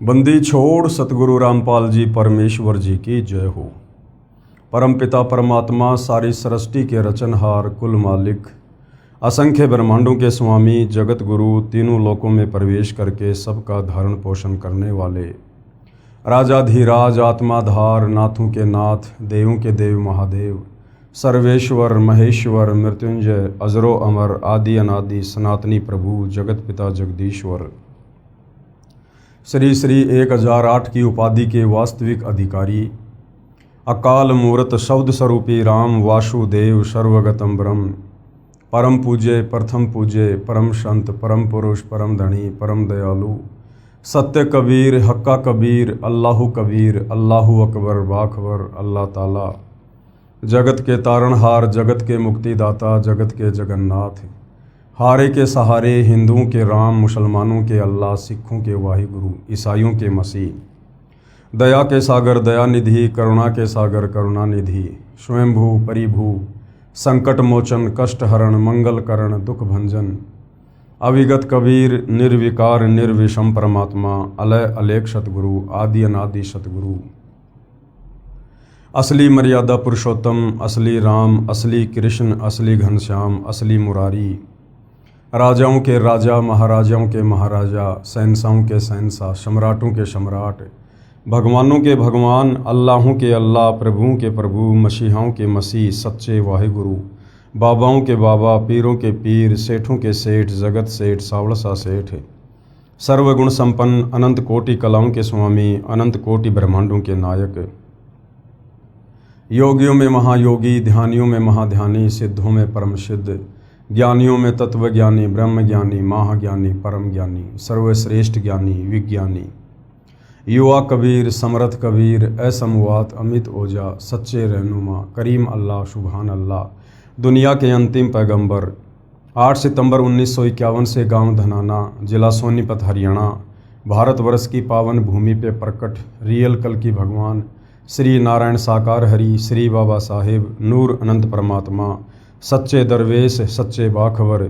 बंदी छोड़ सतगुरु रामपाल जी परमेश्वर जी की जय हो। परमपिता परमात्मा सारी सृष्टि के रचनहार, कुल मालिक, असंख्य ब्रह्मांडों के स्वामी, जगत गुरु, तीनों लोकों में प्रवेश करके सबका धारण पोषण करने वाले, राजाधिराज, आत्माधार, नाथों के नाथ, देवों के देव महादेव, सर्वेश्वर, महेश्वर, मृत्युंजय, अजरो अमर, आदि अनादि, सनातनी प्रभु, जगत पिता जगदीश्वर, श्री श्री 1008 की उपाधि के वास्तविक अधिकारी, अकाल मूर्त शब्द स्वरूपी राम वासुदेव, सर्वगतम ब्रह्म, परम पूज्य, प्रथम पूज्य, परम संत, परम पुरुष, परम धनी, परम दयालु, सत्य कबीर, हक्का कबीर, अल्लाहु कबीर, अल्लाहु अकबर, बाखबर, अल्लाह ताला, जगत के तारणहार, जगत के मुक्तिदाता, जगत के जगन्नाथ, हारे के सहारे, हिंदुओं के राम, मुसलमानों के अल्लाह, सिखों के वाहिगुरु, ईसाइयों के मसीह, दया के सागर दयानिधि, करुणा के सागर करुणानिधि, स्वयंभू परिभू, संकट मोचन, कष्ट हरण, मंगल करण, दुख भंजन, अविगत कबीर, निर्विकार निर्विषम परमात्मा, अलय अलेख सतगुरु, आदि अनादि सतगुरु, असली मर्यादा पुरुषोत्तम, असली राम, असली कृष्ण, असली घनश्याम, असली मुरारी, राजाओं के राजा, महाराजाओं के महाराजा, शहंशाहों के शहंशाह, सम्राटों के सम्राट, भगवानों के भगवान, अल्लाहों के अल्लाह, प्रभुओं के प्रभु, मसीहाओं के मसीह, सच्चे वाहिगुरु, बाबाओं के बाबा, पीरों के पीर, सेठों के सेठ, जगत सेठ, सावड़सा सेठ, सर्वगुण संपन्न, अनंत कोटि कलाओं के स्वामी, अनंत कोटि ब्रह्मांडों के नायक, योगियों में महायोगी, ध्यानियों में महाध्यानी, सिद्धों में परम सिद्ध, ज्ञानियों में तत्वज्ञानी, ब्रह्म ज्ञानी, महाज्ञानी, परम ज्ञानी, सर्वश्रेष्ठ ज्ञानी, विज्ञानी, युवा कबीर, समर्थ कबीर, असमवात, अमित ओजा, सच्चे रहनुमा, करीम अल्लाह, सुभान अल्लाह, दुनिया के अंतिम पैगंबर, 8 सितंबर 1951 से गांव धनाना, जिला सोनीपत, हरियाणा, भारतवर्ष की पावन भूमि पे प्रकट रियल कल की भगवान श्री नारायण साकार हरि, श्री बाबा साहेब, नूर अनंत परमात्मा, सच्चे दरवेश, सच्चे बाखबर,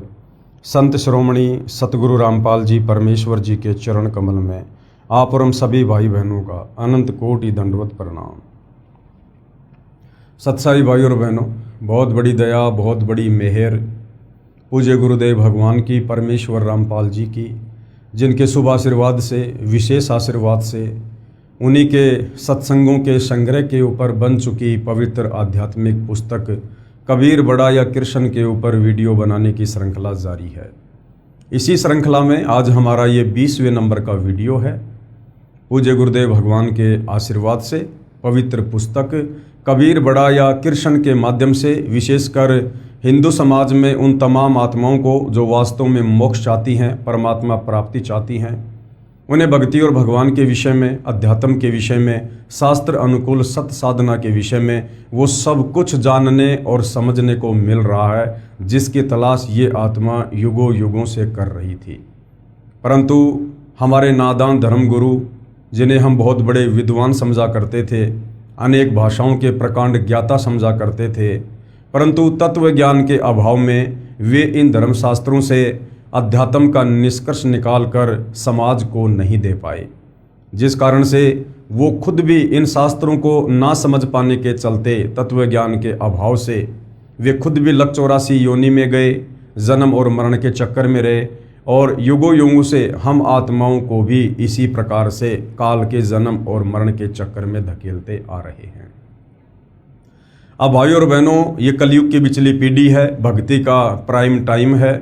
संत श्रोमणी सतगुरु रामपाल जी परमेश्वर जी के चरण कमल में आप और हम सभी भाई बहनों का अनंत कोटि दंडवत प्रणाम। सत्साई भाई और बहनों, बहुत बड़ी दया, बहुत बड़ी मेहर पूज्य गुरुदेव भगवान की, परमेश्वर रामपाल जी की, जिनके शुभ आशीर्वाद से, विशेष आशीर्वाद से, उन्हीं के सत्संगों के संग्रह के ऊपर बन चुकी पवित्र आध्यात्मिक पुस्तक कबीर बड़ा या कृष्ण के ऊपर वीडियो बनाने की श्रृंखला जारी है। इसी श्रृंखला में आज हमारा ये 20वें नंबर का वीडियो है। पूज्य गुरुदेव भगवान के आशीर्वाद से पवित्र पुस्तक कबीर बड़ा या कृष्ण के माध्यम से विशेषकर हिंदू समाज में उन तमाम आत्माओं को जो वास्तव में मोक्ष चाहती हैं, परमात्मा प्राप्ति चाहती हैं, उन्हें भक्ति और भगवान के विषय में, अध्यात्म के विषय में, शास्त्र अनुकूल सत्य साधना के विषय में वो सब कुछ जानने और समझने को मिल रहा है, जिसकी तलाश ये आत्मा युगों युगों से कर रही थी। परंतु हमारे नादान धर्मगुरु, जिन्हें हम बहुत बड़े विद्वान समझा करते थे, अनेक भाषाओं के प्रकांड ज्ञाता समझा करते थे, परंतु तत्व ज्ञान के अभाव में वे इन धर्मशास्त्रों से अध्यात्म का निष्कर्ष निकालकर समाज को नहीं दे पाए, जिस कारण से वो खुद भी इन शास्त्रों को ना समझ पाने के चलते, तत्व ज्ञान के अभाव से वे खुद भी लक 84 योनि में गए, जन्म और मरण के चक्कर में रहे, और युगों युगों से हम आत्माओं को भी इसी प्रकार से काल के जन्म और मरण के चक्कर में धकेलते आ रहे हैं। अब भाई और बहनों, ये कलयुग की बिचली पीढ़ी है, भक्ति का प्राइम टाइम है।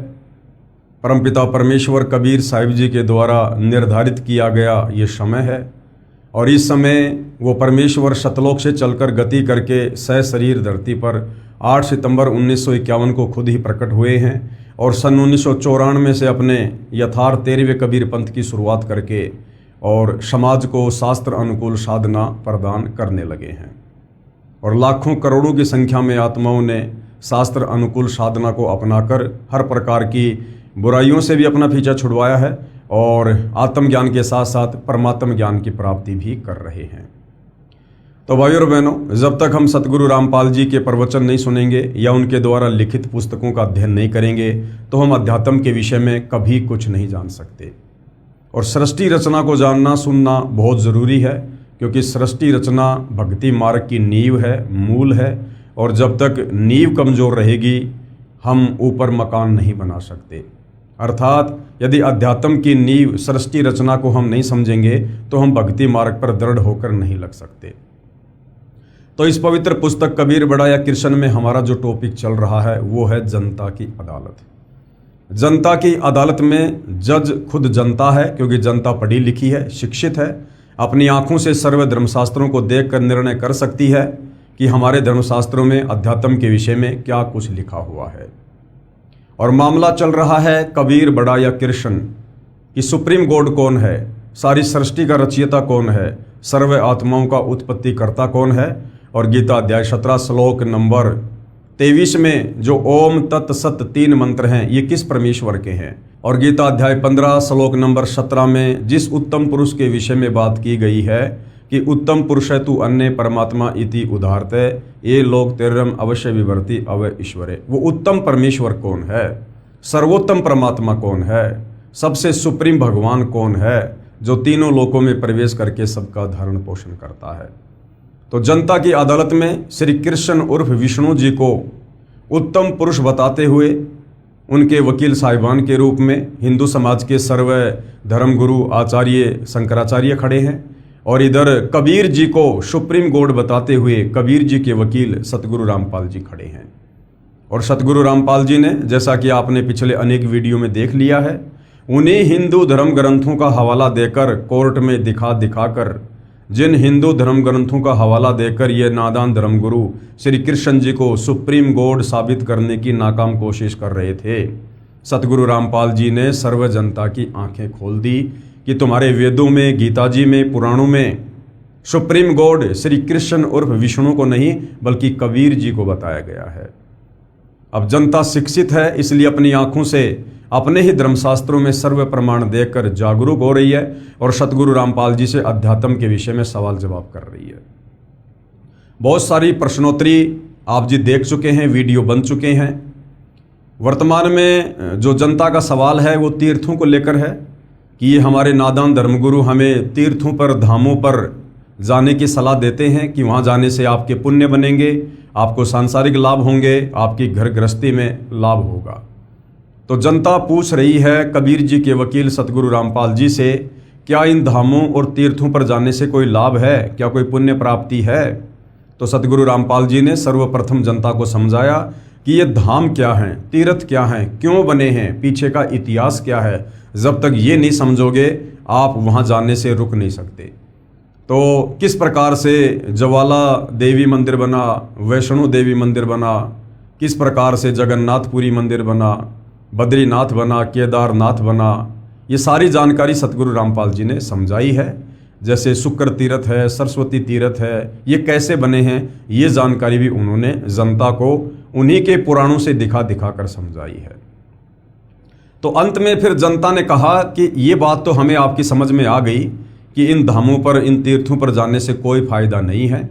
परमपिता परमेश्वर कबीर साहिब जी के द्वारा निर्धारित किया गया ये समय है, और इस समय वो परमेश्वर सतलोक से चलकर गति करके सशरीर धरती पर 8 सितंबर 1951 को खुद ही प्रकट हुए हैं, और सन 1994 से अपने यथार्थ 13वें कबीर पंथ की शुरुआत करके और समाज को शास्त्र अनुकूल साधना प्रदान करने लगे हैं, और लाखों करोड़ों की संख्या में आत्माओं ने शास्त्र अनुकूल साधना को अपनाकर हर प्रकार की बुराइयों से भी अपना पीछा छुड़वाया है, और आत्मज्ञान के साथ साथ परमात्म ज्ञान की प्राप्ति भी कर रहे हैं। तो भाई और बहनों, जब तक हम सतगुरु रामपाल जी के प्रवचन नहीं सुनेंगे या उनके द्वारा लिखित पुस्तकों का अध्ययन नहीं करेंगे, तो हम अध्यात्म के विषय में कभी कुछ नहीं जान सकते। और सृष्टि रचना को जानना सुनना बहुत ज़रूरी है, क्योंकि सृष्टि रचना भक्ति मार्ग की नींव है, मूल है। और जब तक नींव कमज़ोर रहेगी हम ऊपर मकान नहीं बना सकते। अर्थात यदि अध्यात्म की नींव सृष्टि रचना को हम नहीं समझेंगे तो हम भक्ति मार्ग पर दृढ़ होकर नहीं लग सकते। तो इस पवित्र पुस्तक कबीर बड़ा या कृष्ण में हमारा जो टॉपिक चल रहा है वो है जनता की अदालत। जनता की अदालत में जज खुद जनता है, क्योंकि जनता पढ़ी लिखी है, शिक्षित है, अपनी आंखों से सर्व धर्मशास्त्रों को देखकर निर्णय कर सकती है कि हमारे धर्मशास्त्रों में अध्यात्म के विषय में क्या कुछ लिखा हुआ है। और मामला चल रहा है कबीर बड़ा या कृष्ण कि सुप्रीम गॉड कौन है, सारी सृष्टि का रचयिता कौन है, सर्व आत्माओं का उत्पत्ति करता कौन है। और गीता अध्याय 17 श्लोक नंबर 23 में जो ओम तत् सत 3 मंत्र हैं ये किस परमेश्वर के हैं। और गीता अध्याय 15 श्लोक नंबर 17 में जिस उत्तम पुरुष के विषय में बात की गई है कि उत्तम पुरुष है तू अन्य परमात्मा इति उदाहरते ये लोग तेरम अवश्य विवर्ति अव ईश्वरे। वो उत्तम परमेश्वर कौन है, सर्वोत्तम परमात्मा कौन है, सबसे सुप्रीम भगवान कौन है, जो तीनों लोकों में प्रवेश करके सबका धारण पोषण करता है। तो जनता की अदालत में श्री कृष्ण उर्फ विष्णु जी को उत्तम पुरुष बताते हुए उनके वकील साहिबान के रूप में हिंदू समाज के सर्व धर्मगुरु आचार्य शंकराचार्य खड़े हैं, और इधर कबीर जी को सुप्रीम गॉड बताते हुए कबीर जी के वकील सतगुरु रामपाल जी खड़े हैं। और सतगुरु रामपाल जी ने, जैसा कि आपने पिछले अनेक वीडियो में देख लिया है, उन्हीं हिंदू धर्म ग्रंथों का हवाला देकर कोर्ट में दिखाकर जिन हिंदू धर्म ग्रंथों का हवाला देकर ये नादान धर्मगुरु श्री कृष्ण जी को सुप्रीम गॉड साबित करने की नाकाम कोशिश कर रहे थे, सतगुरु रामपाल जी ने सर्व जनता की आंखें खोल दी कि तुम्हारे वेदों में, गीता जी में, पुराणों में सुप्रीम गॉड श्री कृष्ण उर्फ विष्णु को नहीं बल्कि कबीर जी को बताया गया है। अब जनता शिक्षित है, इसलिए अपनी आंखों से अपने ही धर्मशास्त्रों में सर्व प्रमाण देखकर जागरूक हो रही है और सतगुरु रामपाल जी से अध्यात्म के विषय में सवाल जवाब कर रही है। बहुत सारी प्रश्नोत्तरी आप जी देख चुके हैं, वीडियो बन चुके हैं। वर्तमान में जो जनता का सवाल है वो तीर्थों को लेकर है कि ये हमारे नादान धर्मगुरु हमें तीर्थों पर, धामों पर जाने की सलाह देते हैं कि वहाँ जाने से आपके पुण्य बनेंगे, आपको सांसारिक लाभ होंगे, आपकी घर गृहस्थी में लाभ होगा। तो जनता पूछ रही है कबीर जी के वकील सतगुरु रामपाल जी से, क्या इन धामों और तीर्थों पर जाने से कोई लाभ है, क्या कोई पुण्य प्राप्ति है। तो सतगुरु रामपाल जी ने सर्वप्रथम जनता को समझाया कि ये धाम क्या हैं, तीर्थ क्या हैं, क्यों बने हैं, पीछे का इतिहास क्या है। जब तक ये नहीं समझोगे आप वहाँ जाने से रुक नहीं सकते। तो किस प्रकार से ज्वाला देवी मंदिर बना, वैष्णो देवी मंदिर बना, किस प्रकार से जगन्नाथपुरी मंदिर बना, बद्रीनाथ बना, केदारनाथ बना, ये सारी जानकारी सतगुरु रामपाल जी ने समझाई है। जैसे शुक्र तीर्थ है, सरस्वती तीर्थ है, ये कैसे बने हैं ये जानकारी भी उन्होंने जनता को उन्हीं के पुराणों से दिखा कर समझाई है। तो अंत में फिर जनता ने कहा कि ये बात तो हमें आपकी समझ में आ गई कि इन धामों पर, इन तीर्थों पर जाने से कोई फायदा नहीं है,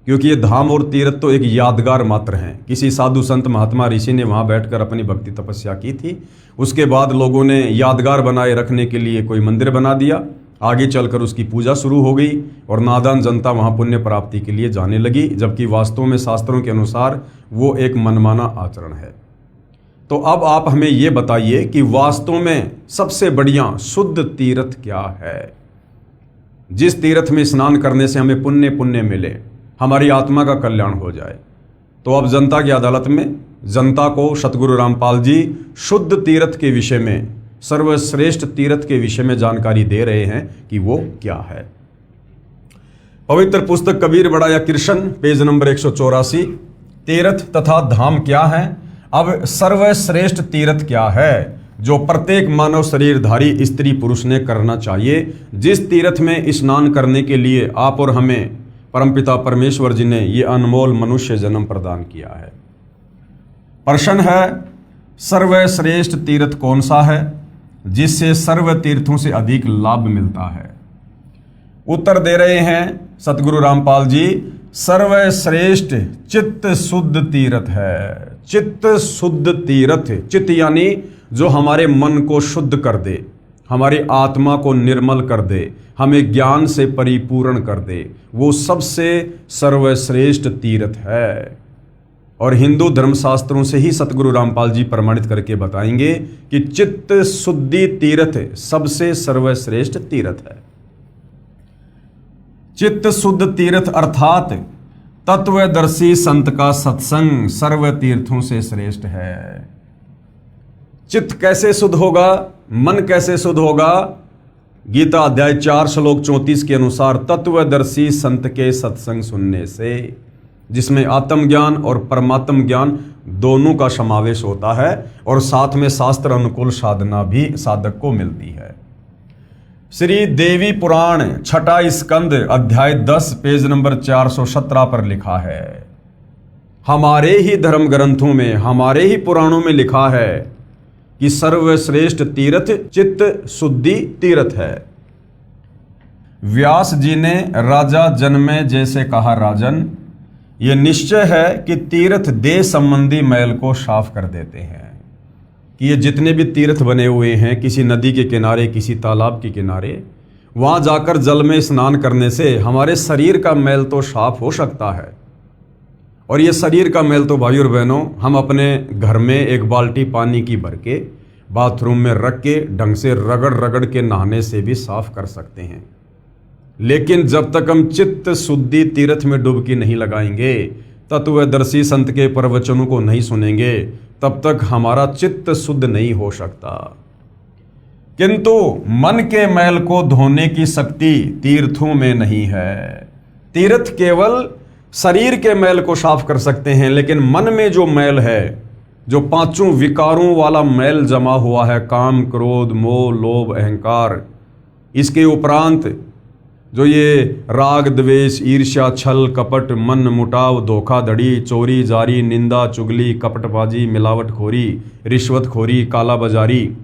क्योंकि ये धाम और तीर्थ तो एक यादगार मात्र हैं। किसी साधु संत महात्मा ऋषि ने वहाँ बैठकर अपनी भक्ति तपस्या की थी, उसके बाद लोगों ने यादगार बनाए रखने के लिए कोई मंदिर बना दिया, आगे चलकर उसकी पूजा शुरू हो गई और नादान जनता वहाँ पुण्य प्राप्ति के लिए जाने लगी, जबकि वास्तव में शास्त्रों के अनुसार वो एक मनमाना आचरण है। तो अब आप हमें ये बताइए कि वास्तव में सबसे बढ़िया शुद्ध तीर्थ क्या है, जिस तीर्थ में स्नान करने से हमें पुण्य मिले, हमारी आत्मा का कल्याण हो जाए। तो अब जनता की अदालत में जनता को सतगुरु रामपाल जी शुद्ध तीर्थ के विषय में, सर्वश्रेष्ठ तीर्थ के विषय में जानकारी दे रहे हैं कि वो क्या है। पवित्र पुस्तक कबीर बड़ा या कृष्ण, पेज नंबर 184, तीर्थ तथा धाम क्या है। अब सर्वश्रेष्ठ तीर्थ क्या है जो प्रत्येक मानव शरीरधारी स्त्री पुरुष ने करना चाहिए, जिस तीर्थ में स्नान करने के लिए आप और हमें परमपिता परमेश्वर जी ने ये अनमोल मनुष्य जन्म प्रदान किया है। प्रश्न है, सर्वश्रेष्ठ तीर्थ कौन सा है जिससे सर्व तीर्थों से अधिक लाभ मिलता है। उत्तर दे रहे हैं सतगुरु रामपाल जी, सर्वश्रेष्ठ चित्त शुद्ध तीर्थ है। चित्त शुद्ध तीर्थ, चित्त यानी जो हमारे मन को शुद्ध कर दे, हमारी आत्मा को निर्मल कर दे, हमें ज्ञान से परिपूर्ण कर दे, वो सबसे सर्वश्रेष्ठ तीर्थ है। और हिंदू धर्मशास्त्रों से ही सतगुरु रामपाल जी प्रमाणित करके बताएंगे कि चित्त शुद्धि तीर्थ सबसे सर्वश्रेष्ठ तीर्थ है। चित्त शुद्ध तीर्थ अर्थात तत्वदर्शी संत का सत्संग सर्व तीर्थों से श्रेष्ठ है। चित्त कैसे शुद्ध होगा, मन कैसे शुद्ध होगा? गीता अध्याय 4 श्लोक 34 के अनुसार तत्वदर्शी संत के सत्संग सुनने से, जिसमें आत्मज्ञान और परमात्म ज्ञान दोनों का समावेश होता है और साथ में शास्त्र अनुकूल साधना भी साधक को मिलती है। श्री देवी पुराण 6ठा स्कंद अध्याय 10 पेज नंबर 417 पर लिखा है, हमारे ही धर्म ग्रंथों में, हमारे ही पुराणों में लिखा है कि सर्वश्रेष्ठ तीर्थ चित्त शुद्धि तीर्थ है। व्यास जी ने राजा जनमे जैसे कहा, राजन, ये निश्चय है कि तीर्थ देह संबंधी मैल को साफ कर देते हैं। कि ये जितने भी तीर्थ बने हुए हैं, किसी नदी के किनारे, किसी तालाब के किनारे, वहाँ जाकर जल में स्नान करने से हमारे शरीर का मैल तो साफ हो सकता है। और ये शरीर का मैल तो भाई और बहनों हम अपने घर में एक बाल्टी पानी की भर के बाथरूम में रख के ढंग से रगड़ रगड़ के नहाने से भी साफ कर सकते हैं। लेकिन जब तक हम चित्त शुद्धि तीर्थ में डुबकी नहीं लगाएंगे, तत्वदर्शी संत के प्रवचनों को नहीं सुनेंगे, तब तक हमारा चित्त शुद्ध नहीं हो सकता। किंतु मन के मैल को धोने की शक्ति तीर्थों में नहीं है। तीर्थ केवल शरीर के मैल को साफ कर सकते हैं, लेकिन मन में जो मैल है, जो पांचों विकारों वाला मैल जमा हुआ है, काम, क्रोध, मोह, लोभ, अहंकार, इसके उपरांत जो ये राग, द्वेष, ईर्ष्या, छल, कपट, मन मुटाव, धोखाधड़ी, चोरी, जारी, निंदा, चुगली, कपटबाजी, मिलावटखोरी, रिश्वतखोरी, काला बाजारी,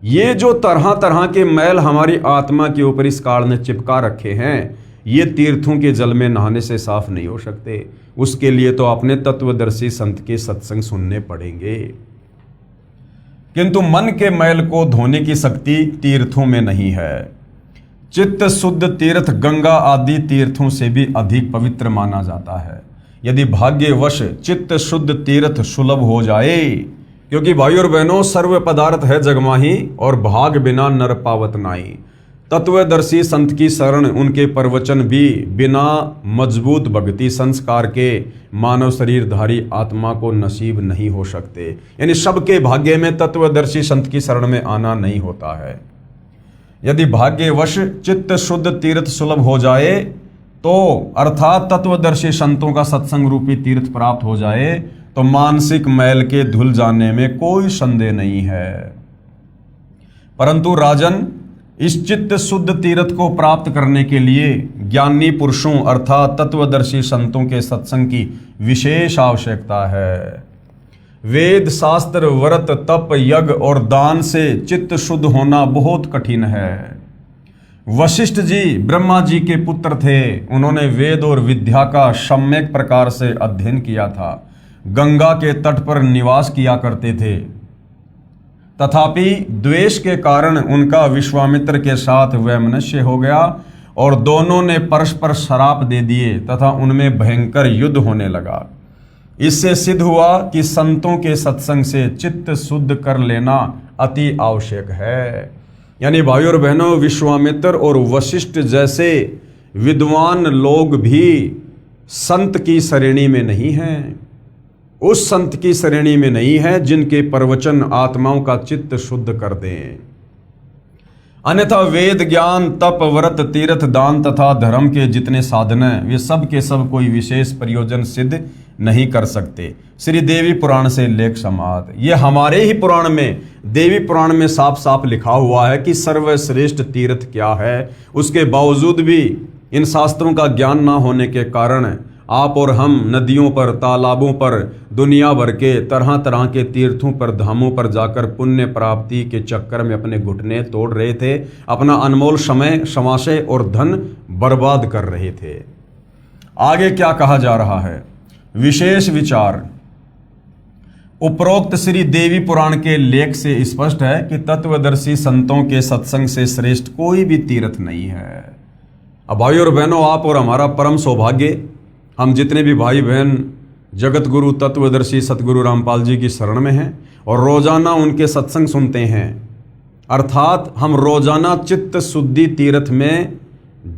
ये जो तरह तरह के मैल हमारी आत्मा के ऊपर इस काल ने चिपका रखे हैं, ये तीर्थों के जल में नहाने से साफ नहीं हो सकते। उसके लिए तो अपने तत्वदर्शी संत के सत्संग सुनने पड़ेंगे। किंतु मन के मैल को धोने की शक्ति तीर्थों में नहीं है। चित्त शुद्ध तीर्थ गंगा आदि तीर्थों से भी अधिक पवित्र माना जाता है। यदि भाग्यवश चित्त शुद्ध तीर्थ सुलभ हो जाए, क्योंकि भाई और बहनों सर्व पदार्थ है जगमाही और भाग बिना नर पावत नाई। तत्वदर्शी संत की शरण, उनके प्रवचन भी बिना मजबूत भक्ति संस्कार के मानव शरीरधारी आत्मा को नसीब नहीं हो सकते। यानी सबके भाग्य में तत्वदर्शी संत की शरण में आना नहीं होता है। यदि भाग्यवश चित्त शुद्ध तीर्थ सुलभ हो जाए तो, अर्थात तत्वदर्शी संतों का सत्संग रूपी तीर्थ प्राप्त हो जाए, तो मानसिक मैल के धुल जाने में कोई संदेह नहीं है। परंतु राजन, इस चित्त शुद्ध तीर्थ को प्राप्त करने के लिए ज्ञानी पुरुषों अर्थात तत्वदर्शी संतों के सत्संग की विशेष आवश्यकता है। वेद, शास्त्र, व्रत, तप, यज्ञ और दान से चित्त शुद्ध होना बहुत कठिन है। वशिष्ठ जी ब्रह्मा जी के पुत्र थे। उन्होंने वेद और विद्या का सम्यक प्रकार से अध्ययन किया था। गंगा के तट पर निवास किया करते थे। तथापि द्वेष के कारण उनका विश्वामित्र के साथ वैमनस्य हो गया और दोनों ने परस्पर श्राप दे दिए तथा उनमें भयंकर युद्ध होने लगा। इससे सिद्ध हुआ कि संतों के सत्संग से चित्त शुद्ध कर लेना अति आवश्यक है। यानी भाई और बहनों, विश्वामित्र और वशिष्ठ जैसे विद्वान लोग भी संत की श्रेणी में नहीं हैं। उस संत की श्रेणी में नहीं है जिनके प्रवचन आत्माओं का चित्त शुद्ध कर दें। अन्यथा वेद, ज्ञान, तप, व्रत, तीर्थ, दान तथा धर्म के जितने साधन हैं, वे सब के सब कोई विशेष प्रयोजन सिद्ध नहीं कर सकते। श्री देवी पुराण से लेख समाप्त। ये हमारे ही पुराण में, देवी पुराण में साफ साफ लिखा हुआ है कि सर्वश्रेष्ठ तीर्थ क्या है। उसके बावजूद भी इन शास्त्रों का ज्ञान ना होने के कारण आप और हम नदियों पर, तालाबों पर, दुनिया भर के तरह तरह के तीर्थों पर, धामों पर जाकर पुण्य प्राप्ति के चक्कर में अपने घुटने तोड़ रहे थे, अपना अनमोल समय, समाशय और धन बर्बाद कर रहे थे। आगे क्या कहा जा रहा है? विशेष विचार। उपरोक्त श्री देवी पुराण के लेख से स्पष्ट है कि तत्वदर्शी संतों के सत्संग से श्रेष्ठ कोई भी तीर्थ नहीं है। अब भाई और बहनों, आप और हमारा परम सौभाग्य, हम जितने भी भाई बहन जगत गुरु तत्वदर्शी सतगुरु रामपाल जी की शरण में हैं और रोजाना उनके सत्संग सुनते हैं, अर्थात हम रोजाना चित्त शुद्धि तीर्थ में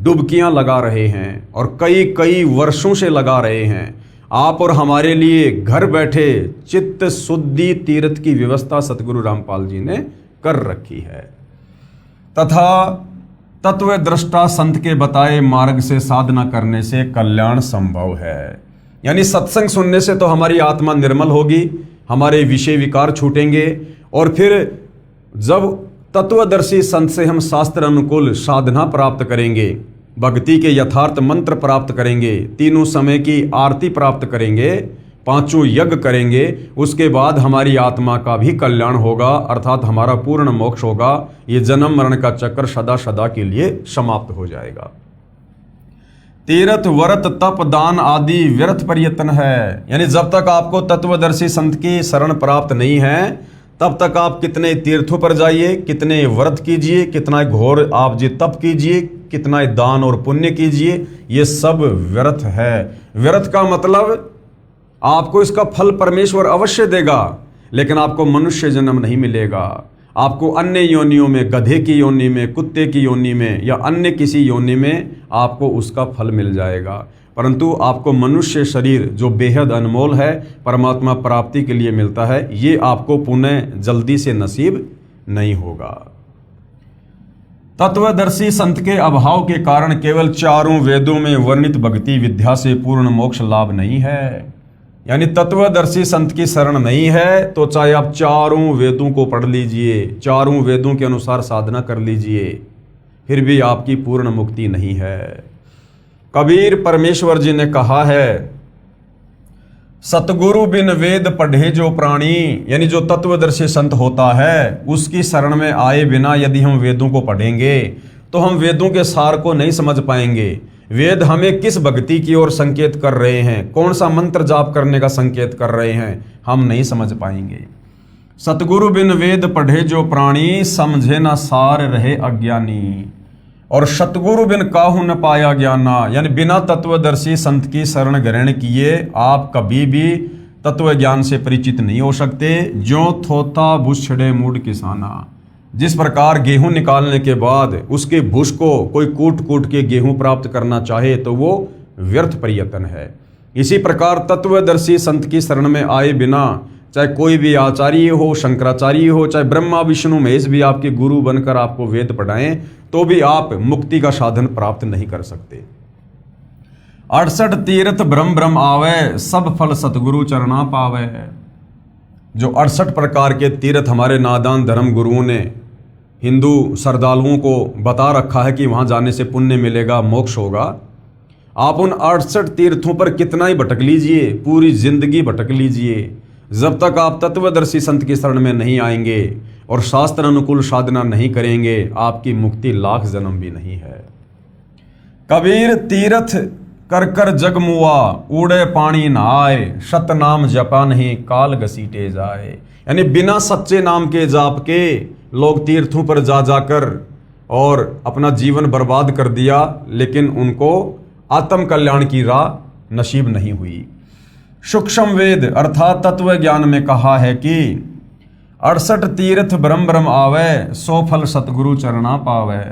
डुबकियां लगा रहे हैं और कई कई वर्षों से लगा रहे हैं। आप और हमारे लिए घर बैठे चित्त शुद्धि तीर्थ की व्यवस्था सतगुरु रामपाल जी ने कर रखी है तथा तत्व दृष्टा संत के बताए मार्ग से साधना करने से कल्याण संभव है। यानी सत्संग सुनने से तो हमारी आत्मा निर्मल होगी, हमारे विषय विकार छूटेंगे और फिर जब तत्वदर्शी संत से हम शास्त्र अनुकूल साधना प्राप्त करेंगे, भक्ति के यथार्थ मंत्र प्राप्त करेंगे, तीनों समय की आरती प्राप्त करेंगे, पांचों यज्ञ करेंगे, उसके बाद हमारी आत्मा का भी कल्याण होगा, अर्थात हमारा पूर्ण मोक्ष होगा। ये जन्म मरण का चक्कर सदा सदा के लिए समाप्त हो जाएगा। तीर्थ व्रत तप दान आदि व्यर्थ प्रयत्न है। यानी जब तक आपको तत्वदर्शी संत की शरण प्राप्त नहीं है तब तक आप कितने तीर्थों पर जाइए, कितने व्रत कीजिए, कितना घोर आप जी तप कीजिए, कितना दान और पुण्य कीजिए, ये सब व्यर्थ है। व्यर्थ का मतलब आपको इसका फल परमेश्वर अवश्य देगा, लेकिन आपको मनुष्य जन्म नहीं मिलेगा। आपको अन्य योनियों में, गधे की योनि में, कुत्ते की योनि में या अन्य किसी योनि में आपको उसका फल मिल जाएगा, परंतु आपको मनुष्य शरीर जो बेहद अनमोल है, परमात्मा प्राप्ति के लिए मिलता है, ये आपको पुनः जल्दी से नसीब नहीं होगा। तत्वदर्शी संत के अभाव के कारण केवल चारों वेदों में वर्णित भक्ति विद्या से पूर्ण मोक्ष लाभ नहीं है। यानी तत्वदर्शी संत की शरण नहीं है तो चाहे आप चारों वेदों को पढ़ लीजिए, चारों वेदों के अनुसार साधना कर लीजिए, फिर भी आपकी पूर्ण मुक्ति नहीं है। कबीर परमेश्वर जी ने कहा है, सतगुरु बिन वेद पढ़े जो प्राणी, यानी जो तत्वदर्शी संत होता है उसकी शरण में आए बिना यदि हम वेदों को पढ़ेंगे तो हम वेदों के सार को नहीं समझ पाएंगे। वेद हमें किस भक्ति की ओर संकेत कर रहे हैं, कौन सा मंत्र जाप करने का संकेत कर रहे हैं, हम नहीं समझ पाएंगे। सतगुरु बिन वेद पढ़े जो प्राणी, समझे न सार रहे अज्ञानी। और सतगुरु बिन काहू न पाया ज्ञाना, यानी बिना तत्वदर्शी संत की शरण ग्रहण किए आप कभी भी तत्व ज्ञान से परिचित नहीं हो सकते। ज्यों थोथा बुछड़े मूड किसाना, जिस प्रकार गेहूं निकालने के बाद उसके भूस को कोई कूट कूट के गेहूं प्राप्त करना चाहे तो वो व्यर्थ प्रयत्न है, इसी प्रकार तत्वदर्शी संत की शरण में आए बिना चाहे कोई भी आचार्य हो, शंकराचार्य हो, चाहे ब्रह्मा विष्णु महेश भी आपके गुरु बनकर आपको वेद पढ़ाएं तो भी आप मुक्ति का साधन प्राप्त नहीं कर सकते। 68 तीर्थ ब्रह्म ब्रह्म आवे, सब फल सतगुरु चरणा पावे। जो 68 प्रकार के तीर्थ हमारे नादान धर्म गुरुओं ने हिंदू श्रद्धालुओं को बता रखा है कि वहां जाने से पुण्य मिलेगा, मोक्ष होगा, आप उन 68 तीर्थों पर कितना ही भटक लीजिए, पूरी जिंदगी भटक लीजिए, जब तक आप तत्वदर्शी संत की शरण में नहीं आएंगे और शास्त्र अनुकूल साधना नहीं करेंगे आपकी मुक्ति लाख जन्म भी नहीं है। कबीर तीर्थ कर कर जग मुआ, उड़े पानी नहाए, सत नाम जपा नहीं काल घसीटे जाए। यानी बिना सच्चे नाम के जाप के लोग तीर्थों पर जा जाकर और अपना जीवन बर्बाद कर दिया, लेकिन उनको आत्म कल्याण की राह नसीब नहीं हुई। सूक्ष्म वेद अर्थात तत्व ज्ञान में कहा है कि 68 तीर्थ ब्रह्म ब्रह्म आवे, 100 फल सतगुरु चरणा पावे।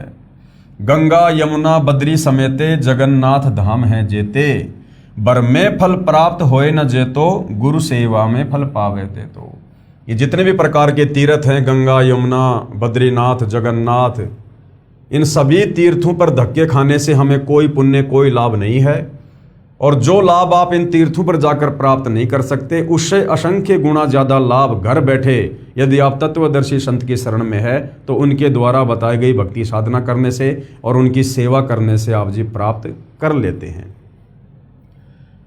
गंगा यमुना बद्री समेते, जगन्नाथ धाम है जेते, बर में फल प्राप्त होए न जेतो, गुरु सेवा में फल पावे ते। तो ये जितने भी प्रकार के तीर्थ हैं, गंगा यमुना बद्रीनाथ जगन्नाथ, इन सभी तीर्थों पर धक्के खाने से हमें कोई पुण्य कोई लाभ नहीं है, और जो लाभ आप इन तीर्थों पर जाकर प्राप्त नहीं कर सकते उससे असंख्य गुना ज़्यादा लाभ घर बैठे यदि आप तत्वदर्शी संत की शरण में है तो उनके द्वारा बताई गई भक्ति साधना करने से और उनकी सेवा करने से आप जी प्राप्त कर लेते हैं।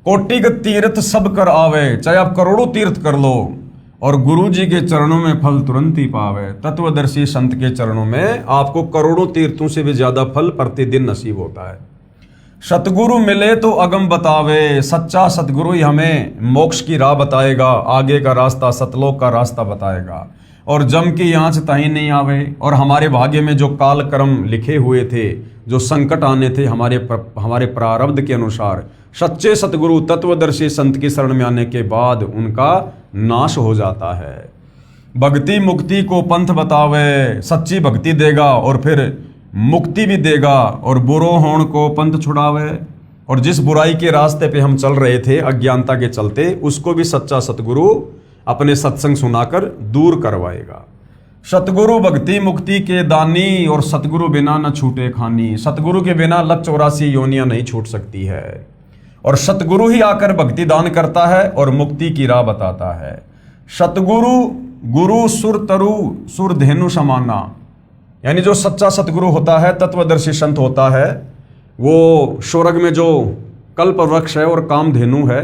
कोटिग तीर्थ सब कर आवे, चाहे आप करोड़ों तीर्थ कर लो और गुरु जी के चरणों में फल तुरंत ही पावे। तत्वदर्शी संत के चरणों में आपको करोड़ों तीर्थों से भी ज्यादा फल प्रतिदिन नसीब होता है। सतगुरु मिले तो अगम बतावे, सच्चा सतगुरु ही हमें मोक्ष की राह बताएगा, आगे का रास्ता सतलोक का रास्ता बताएगा। और जम की आँच ताही नहीं आवे, और हमारे भाग्य में जो काल कर्म लिखे हुए थे, जो संकट आने थे हमारे प्रारब्ध के अनुसार, सच्चे सतगुरु तत्वदर्शी संत की शरण में आने के बाद उनका नाश हो जाता है। भक्ति मुक्ति को पंथ बतावे, सच्ची भक्ति देगा और फिर मुक्ति भी देगा, और बुरो होण को पंथ छुड़ावे। और जिस बुराई के रास्ते पे हम चल रहे थे अज्ञानता के चलते, उसको भी सच्चा सतगुरु अपने सत्संग सुनाकर दूर करवाएगा। सतगुरु भक्ति मुक्ति के दानी, और सतगुरु बिना न छूटे खानी। सतगुरु के बिना 184 योनियां नहीं छूट सकती है, और सतगुरु ही आकर भक्ति दान करता है और मुक्ति की राह बताता है। सतगुरु गुरु सुर तरु सुर धेनु समाना, यानी जो सच्चा सतगुरु होता है, तत्वदर्शी संत होता है, वो स्वर्ग में जो कल्प वृक्ष है और कामधेनु है,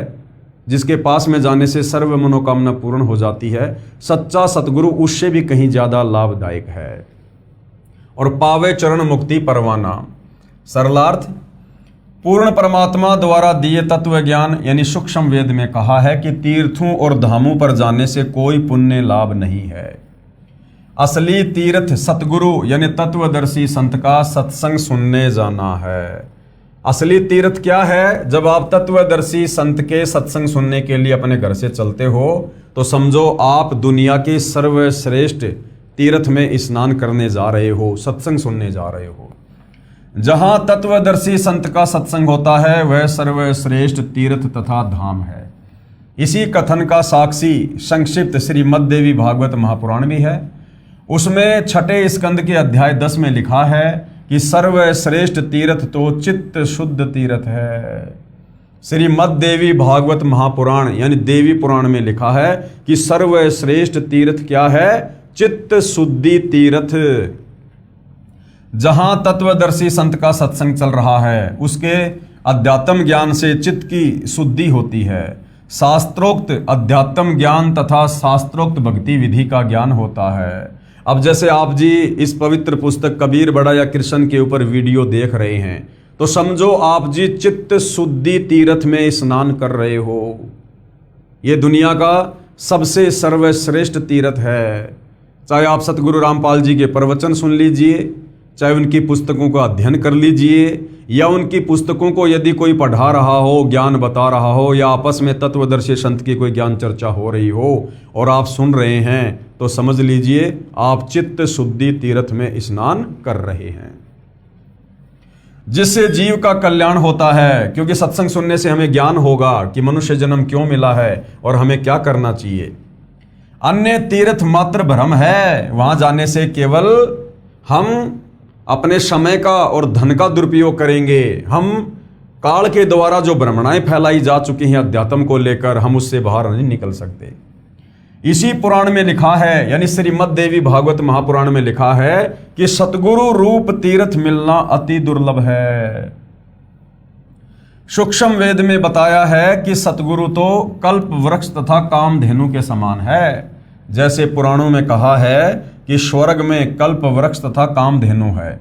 जिसके पास में जाने से सर्व मनोकामना पूर्ण हो जाती है, सच्चा सतगुरु उससे भी कहीं ज्यादा लाभदायक है। और पावे चरण मुक्ति परवाना। सरलार्थ, पूर्ण परमात्मा द्वारा दिए तत्व ज्ञान यानी सूक्ष्म वेद में कहा है कि तीर्थों और धामों पर जाने से कोई पुण्य लाभ नहीं है। असली तीर्थ सतगुरु यानी तत्वदर्शी संत का सत्संग सुनने जाना है। असली तीर्थ क्या है? जब आप तत्वदर्शी संत के सत्संग सुनने के लिए अपने घर से चलते हो तो समझो आप दुनिया के सर्वश्रेष्ठ तीर्थ में स्नान करने जा रहे हो, सत्संग सुनने जा रहे हो। जहां तत्वदर्शी संत का सत्संग होता है वह सर्वश्रेष्ठ तीर्थ तथा धाम है। इसी कथन का साक्षी संक्षिप्त श्रीमद् देवी भागवत महापुराण भी है। उसमें छठे स्कंद के अध्याय 10 में लिखा है कि सर्वश्रेष्ठ तीर्थ तो चित्त शुद्ध तीर्थ है। श्रीमद् देवी भागवत महापुराण यानी देवी पुराण में लिखा है कि सर्वश्रेष्ठ तीर्थ क्या है? चित्त शुद्धि तीर्थ। जहां तत्वदर्शी संत का सत्संग चल रहा है उसके अध्यात्म ज्ञान से चित्त की शुद्धि होती है। शास्त्रोक्त अध्यात्म ज्ञान तथा शास्त्रोक्त भक्ति विधि का ज्ञान होता है। अब जैसे आप जी इस पवित्र पुस्तक कबीर बड़ा या कृष्ण के ऊपर वीडियो देख रहे हैं तो समझो आप जी चित्त शुद्धि तीर्थ में स्नान कर रहे हो। ये दुनिया का सबसे सर्वश्रेष्ठ तीर्थ है। चाहे आप सतगुरु रामपाल जी के प्रवचन सुन लीजिए, चाहे उनकी पुस्तकों का अध्ययन कर लीजिए, या उनकी पुस्तकों को यदि कोई पढ़ा रहा हो, ज्ञान बता रहा हो, या आपस में तत्वदर्शी संत की कोई ज्ञान चर्चा हो रही हो और आप सुन रहे हैं तो समझ लीजिए आप चित्त शुद्धि तीर्थ में स्नान कर रहे हैं, जिससे जीव का कल्याण होता है। क्योंकि सत्संग सुनने से हमें ज्ञान होगा कि मनुष्य जन्म क्यों मिला है और हमें क्या करना चाहिए। अन्य तीर्थ मात्र भ्रम है। वहां जाने से केवल हम अपने समय का और धन का दुरुपयोग करेंगे। हम काल के द्वारा जो भ्रमणाएं फैलाई जा चुकी हैं अध्यात्म को लेकर, हम उससे बाहर नहीं निकल सकते। इसी पुराण में लिखा है यानी श्रीमद् देवी भागवत महापुराण में लिखा है कि सतगुरु रूप तीर्थ मिलना अति दुर्लभ है। सूक्ष्म वेद में बताया है कि सतगुरु तो कल्प वृक्ष तथा कामधेनु के समान है। जैसे पुराणों में कहा है कि स्वर्ग में कल्प वृक्ष तथा कामधेनु है,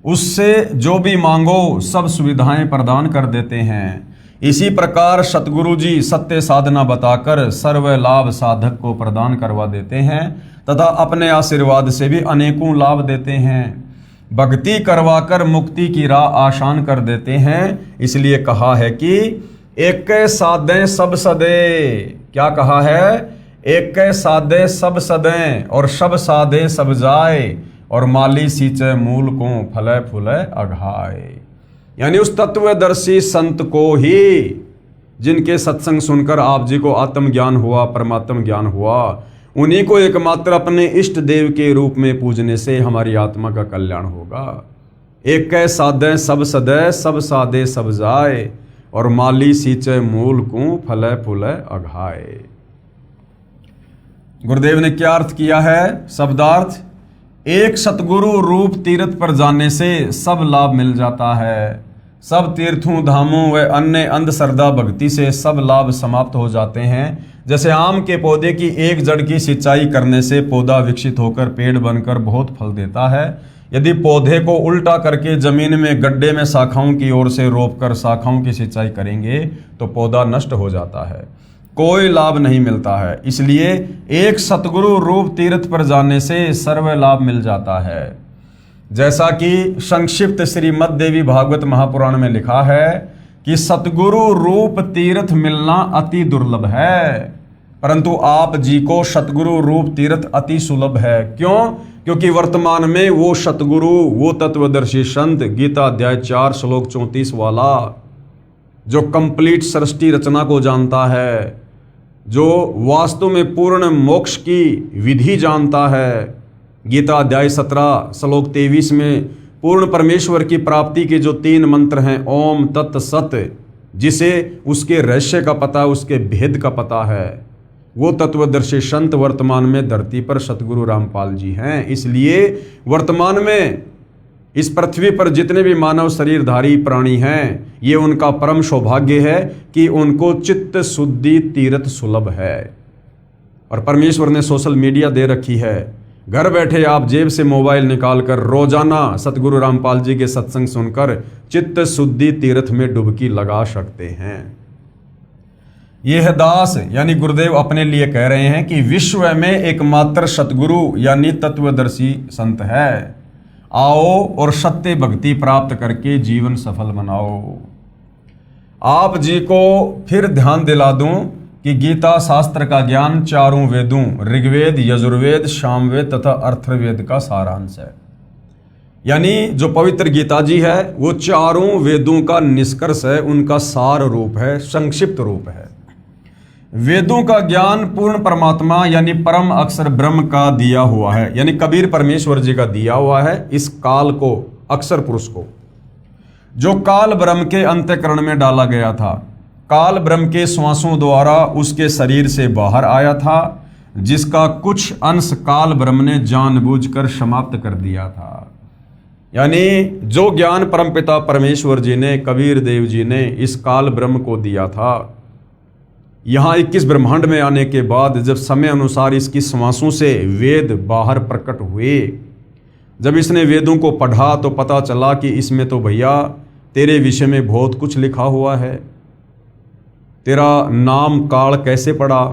उससे जो भी मांगो सब सुविधाएं प्रदान कर देते हैं। इसी प्रकार सतगुरु जी सत्य साधना बताकर सर्व लाभ साधक को प्रदान करवा देते हैं तथा अपने आशीर्वाद से भी अनेकों लाभ देते हैं। भक्ति करवाकर मुक्ति की राह आसान कर देते हैं। इसलिए कहा है कि एक साधे सब सदे। क्या कहा है? एक साधे सब सदें और सब साधे सब जाए, और माली सींचे मूल को फले फूले अघाए। यानी उस तत्वदर्शी संत को ही जिनके सत्संग सुनकर आप जी को आत्मज्ञान हुआ, परमात्म ज्ञान हुआ, उन्हीं को एकमात्र अपने इष्ट देव के रूप में पूजने से हमारी आत्मा का कल्याण होगा। एक साधे सब सदे सब साधे सब जाए, और माली सींचे मूल को फले फूले अघाए। गुरुदेव ने क्या अर्थ किया है? शब्दार्थ, एक सतगुरु रूप तीर्थ पर जाने से सब लाभ मिल जाता है। सब तीर्थों धामों व अन्य अंधश्रद्धा भक्ति से सब लाभ समाप्त हो जाते हैं। जैसे आम के पौधे की एक जड़ की सिंचाई करने से पौधा विकसित होकर पेड़ बनकर बहुत फल देता है, यदि पौधे को उल्टा करके जमीन में गड्ढे में शाखाओं की ओर से रोपकर शाखाओं की सिंचाई करेंगे तो पौधा नष्ट हो जाता है, कोई लाभ नहीं मिलता है। इसलिए एक सतगुरु रूप तीर्थ पर जाने से सर्व लाभ मिल जाता है। जैसा कि संक्षिप्त श्रीमद् देवी भागवत महापुराण में लिखा है कि सतगुरु रूप तीर्थ मिलना अति दुर्लभ है, परंतु आप जी को सतगुरु रूप तीर्थ अति सुलभ है। क्यों? क्योंकि वर्तमान में वो सतगुरु, वो तत्वदर्शी संत गीता अध्याय 4 श्लोक 34 वाला जो कंप्लीट सृष्टि रचना को जानता है, जो वास्तव में पूर्ण मोक्ष की विधि जानता है, गीता अध्याय 17 श्लोक 23 में पूर्ण परमेश्वर की प्राप्ति के जो 3 मंत्र हैं, ओम तत् सत, जिसे उसके रहस्य का पता, उसके भेद का पता है, वो तत्वदर्शी संत वर्तमान में धरती पर सतगुरु रामपाल जी हैं। इसलिए वर्तमान में इस पृथ्वी पर जितने भी मानव शरीरधारी प्राणी हैं, ये उनका परम सौभाग्य है कि उनको चित्त शुद्धि तीर्थ सुलभ है। और परमेश्वर ने सोशल मीडिया दे रखी है, घर बैठे आप जेब से मोबाइल निकालकर रोजाना सतगुरु रामपाल जी के सत्संग सुनकर चित्त शुद्धि तीर्थ में डुबकी लगा सकते हैं। यह दास यानी गुरुदेव अपने लिए कह रहे हैं कि विश्व में एकमात्र सतगुरु यानी तत्वदर्शी संत है। आओ और सत्य भक्ति प्राप्त करके जीवन सफल बनाओ। आप जी को फिर ध्यान दिला दूं कि गीता शास्त्र का ज्ञान चारों वेदों ऋग्वेद, यजुर्वेद, सामवेद तथा अथर्ववेद का सारांश है। यानी जो पवित्र गीता जी है वो चारों वेदों का निष्कर्ष है, उनका सार रूप है, संक्षिप्त रूप है। वेदों का ज्ञान पूर्ण परमात्मा यानी परम अक्षर ब्रह्म का दिया हुआ है, यानी कबीर परमेश्वर जी का दिया हुआ है इस काल को, अक्षर पुरुष को, जो काल ब्रह्म के अंतःकरण में डाला गया था। काल ब्रह्म के श्वासों द्वारा उसके शरीर से बाहर आया था, जिसका कुछ अंश काल ब्रह्म ने जानबूझकर समाप्त कर दिया था। यानी जो ज्ञान परमपिता परमेश्वर जी ने, कबीर देव जी ने इस काल ब्रह्म को दिया था, यहाँ 21 ब्रह्मांड में आने के बाद जब समय अनुसार इसकी श्वासों से वेद बाहर प्रकट हुए, जब इसने वेदों को पढ़ा तो पता चला कि इसमें तो भैया तेरे विषय में बहुत कुछ लिखा हुआ है। तेरा नाम काल कैसे पड़ा,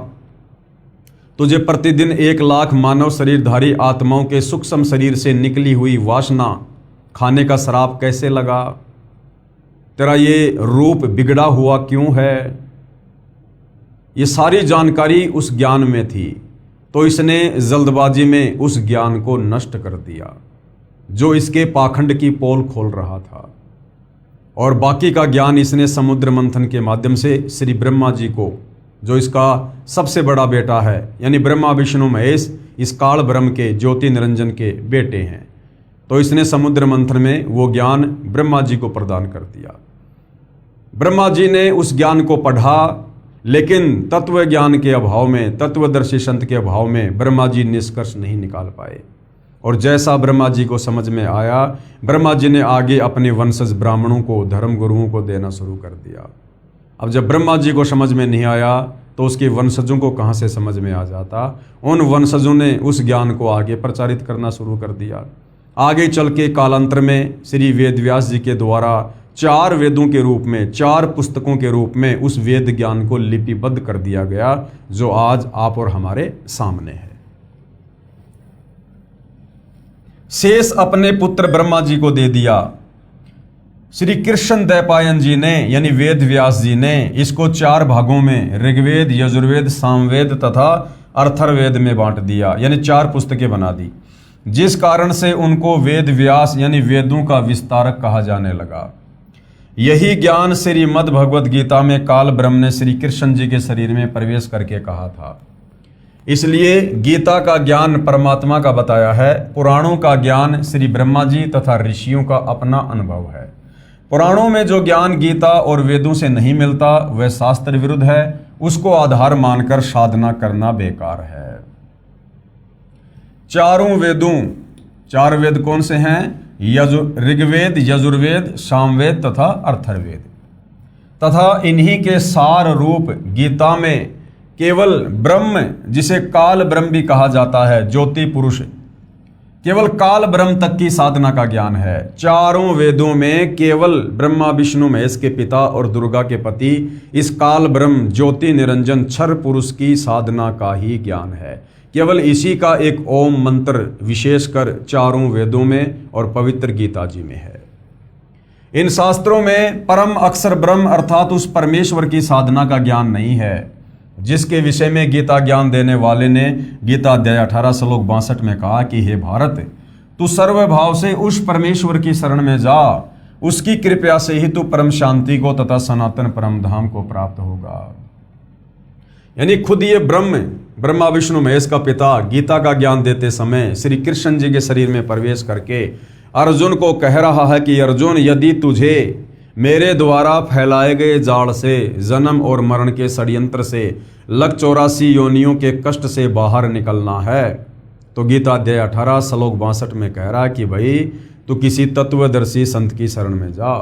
तुझे प्रतिदिन 1 लाख मानव शरीरधारी आत्माओं के सूक्ष्म शरीर से निकली हुई वासना खाने का श्राप कैसे लगा, तेरा ये रूप बिगड़ा हुआ क्यों है, ये सारी जानकारी उस ज्ञान में थी। तो इसने जल्दबाजी में उस ज्ञान को नष्ट कर दिया जो इसके पाखंड की पोल खोल रहा था, और बाकी का ज्ञान इसने समुद्र मंथन के माध्यम से श्री ब्रह्मा जी को, जो इसका सबसे बड़ा बेटा है, यानी ब्रह्मा विष्णु महेश इस काल ब्रह्म के ज्योति निरंजन के बेटे हैं, तो इसने समुद्र मंथन में वो ज्ञान ब्रह्मा जी को प्रदान कर दिया। ब्रह्मा जी ने उस ज्ञान को पढ़ा, लेकिन तत्व ज्ञान के अभाव में, तत्वदर्शी संत के अभाव में ब्रह्मा जी निष्कर्ष नहीं निकाल पाए। और जैसा ब्रह्मा जी को समझ में आया, ब्रह्मा जी ने आगे अपने वंशज ब्राह्मणों को, धर्म गुरुओं को देना शुरू कर दिया। अब जब ब्रह्मा जी को समझ में नहीं आया तो उसके वंशजों को कहाँ से समझ में आ जाता। उन वंशजों ने उस ज्ञान को आगे प्रचारित करना शुरू कर दिया। आगे चल के कालांतर में श्री वेद व्यास जी के द्वारा 4 वेदों के रूप में, 4 पुस्तकों के रूप में उस वेद ज्ञान को लिपिबद्ध कर दिया गया, जो आज आप और हमारे सामने है। शेष अपने पुत्र ब्रह्मा जी को दे दिया। श्री कृष्ण द्वैपायन जी ने यानी वेद व्यास जी ने इसको 4 भागों में ऋग्वेद, यजुर्वेद, सामवेद तथा अथर्ववेद में बांट दिया, यानी 4 पुस्तकें बना दी, जिस कारण से उनको वेद व्यास यानी वेदों का विस्तारक कहा जाने लगा। यही ज्ञान श्रीमद् भगवद गीता में काल ब्रह्म ने श्री कृष्ण जी के शरीर में प्रवेश करके कहा था। इसलिए गीता का ज्ञान परमात्मा का बताया है, पुराणों का ज्ञान श्री ब्रह्मा जी तथा ऋषियों का अपना अनुभव है। पुराणों में जो ज्ञान गीता और वेदों से नहीं मिलता वह शास्त्र विरुद्ध है, उसको आधार मानकर साधना करना बेकार है। चारों वेदों, 4 वेद कौन से हैं? ऋग्वेद, यजुर्वेद, सामवेद तथा अथर्ववेद, तथा इन्हीं के सार रूप गीता में केवल ब्रह्म, जिसे काल ब्रह्म भी कहा जाता है, ज्योति पुरुष, केवल काल ब्रह्म तक की साधना का ज्ञान है। चारों वेदों में केवल ब्रह्मा विष्णु महेश के पिता और दुर्गा के पति इस काल ब्रह्म ज्योति निरंजन क्षर पुरुष की साधना का ही ज्ञान है। केवल इसी का एक ओम मंत्र विशेषकर चारों वेदों में और पवित्र गीता जी में है। इन शास्त्रों में परम अक्षर ब्रह्म अर्थात उस परमेश्वर की साधना का ज्ञान नहीं है, जिसके विषय में गीता ज्ञान देने वाले ने गीता अध्याय 18 श्लोक 62 में कहा कि हे भारत, तू सर्वभाव से उस परमेश्वर की शरण में जा, उसकी कृपा से ही तू परम शांति को तथा सनातन परम धाम को प्राप्त होगा। यानी खुद ये ब्रह्मा विष्णु महेश का पिता गीता का ज्ञान देते समय श्री कृष्ण जी के शरीर में प्रवेश करके अर्जुन को कह रहा है कि अर्जुन, यदि तुझे मेरे द्वारा फैलाए गए जाल से, जन्म और मरण के षड्यंत्र से, लग 84 योनियों के कष्ट से बाहर निकलना है, तो गीता अध्याय 18 श्लोक 62 में कह रहा है कि भाई तू किसी तत्वदर्शी संत की शरण में जा,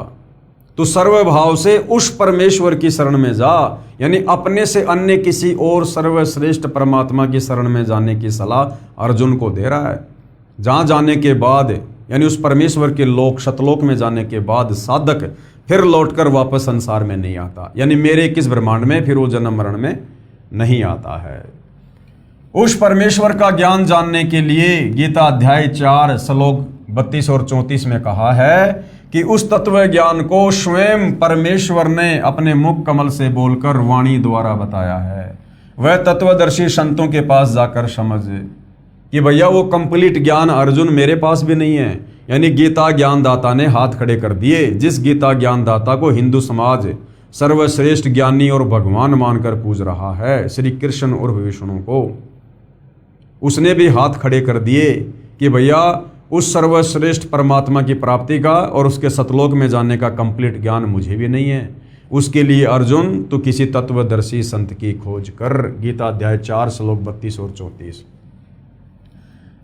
तू सर्वभाव से उस परमेश्वर की शरण में जा। यानी अपने से अन्य किसी और सर्वश्रेष्ठ परमात्मा की शरण में जाने की सलाह अर्जुन को दे रहा है। जहाँ जाने के बाद यानी उस परमेश्वर के लोक सतलोक में जाने के बाद साधक फिर लौटकर वापस संसार में नहीं आता, यानी मेरे किस ब्रह्मांड में फिर वो जन्म मरण में नहीं आता है। उस परमेश्वर का ज्ञान जानने के लिए गीता अध्याय 4 श्लोक 32 और 34 में कहा है कि उस तत्व ज्ञान को स्वयं परमेश्वर ने अपने मुख कमल से बोलकर वाणी द्वारा बताया है। वह तत्वदर्शी संतों के पास जाकर समझ कि भैया वो कंप्लीट ज्ञान अर्जुन मेरे पास भी नहीं है। यानी गीता ज्ञानदाता ने हाथ खड़े कर दिए। जिस गीता ज्ञानदाता को हिंदू समाज सर्वश्रेष्ठ ज्ञानी और भगवान मानकर पूज रहा है, श्री कृष्ण और विष्णु को, उसने भी हाथ खड़े कर दिए कि भैया उस सर्वश्रेष्ठ परमात्मा की प्राप्ति का और उसके सतलोक में जाने का कंप्लीट ज्ञान मुझे भी नहीं है। उसके लिए अर्जुन तो किसी तत्वदर्शी संत की खोज कर। गीता अध्याय 4 श्लोक 32 और 34।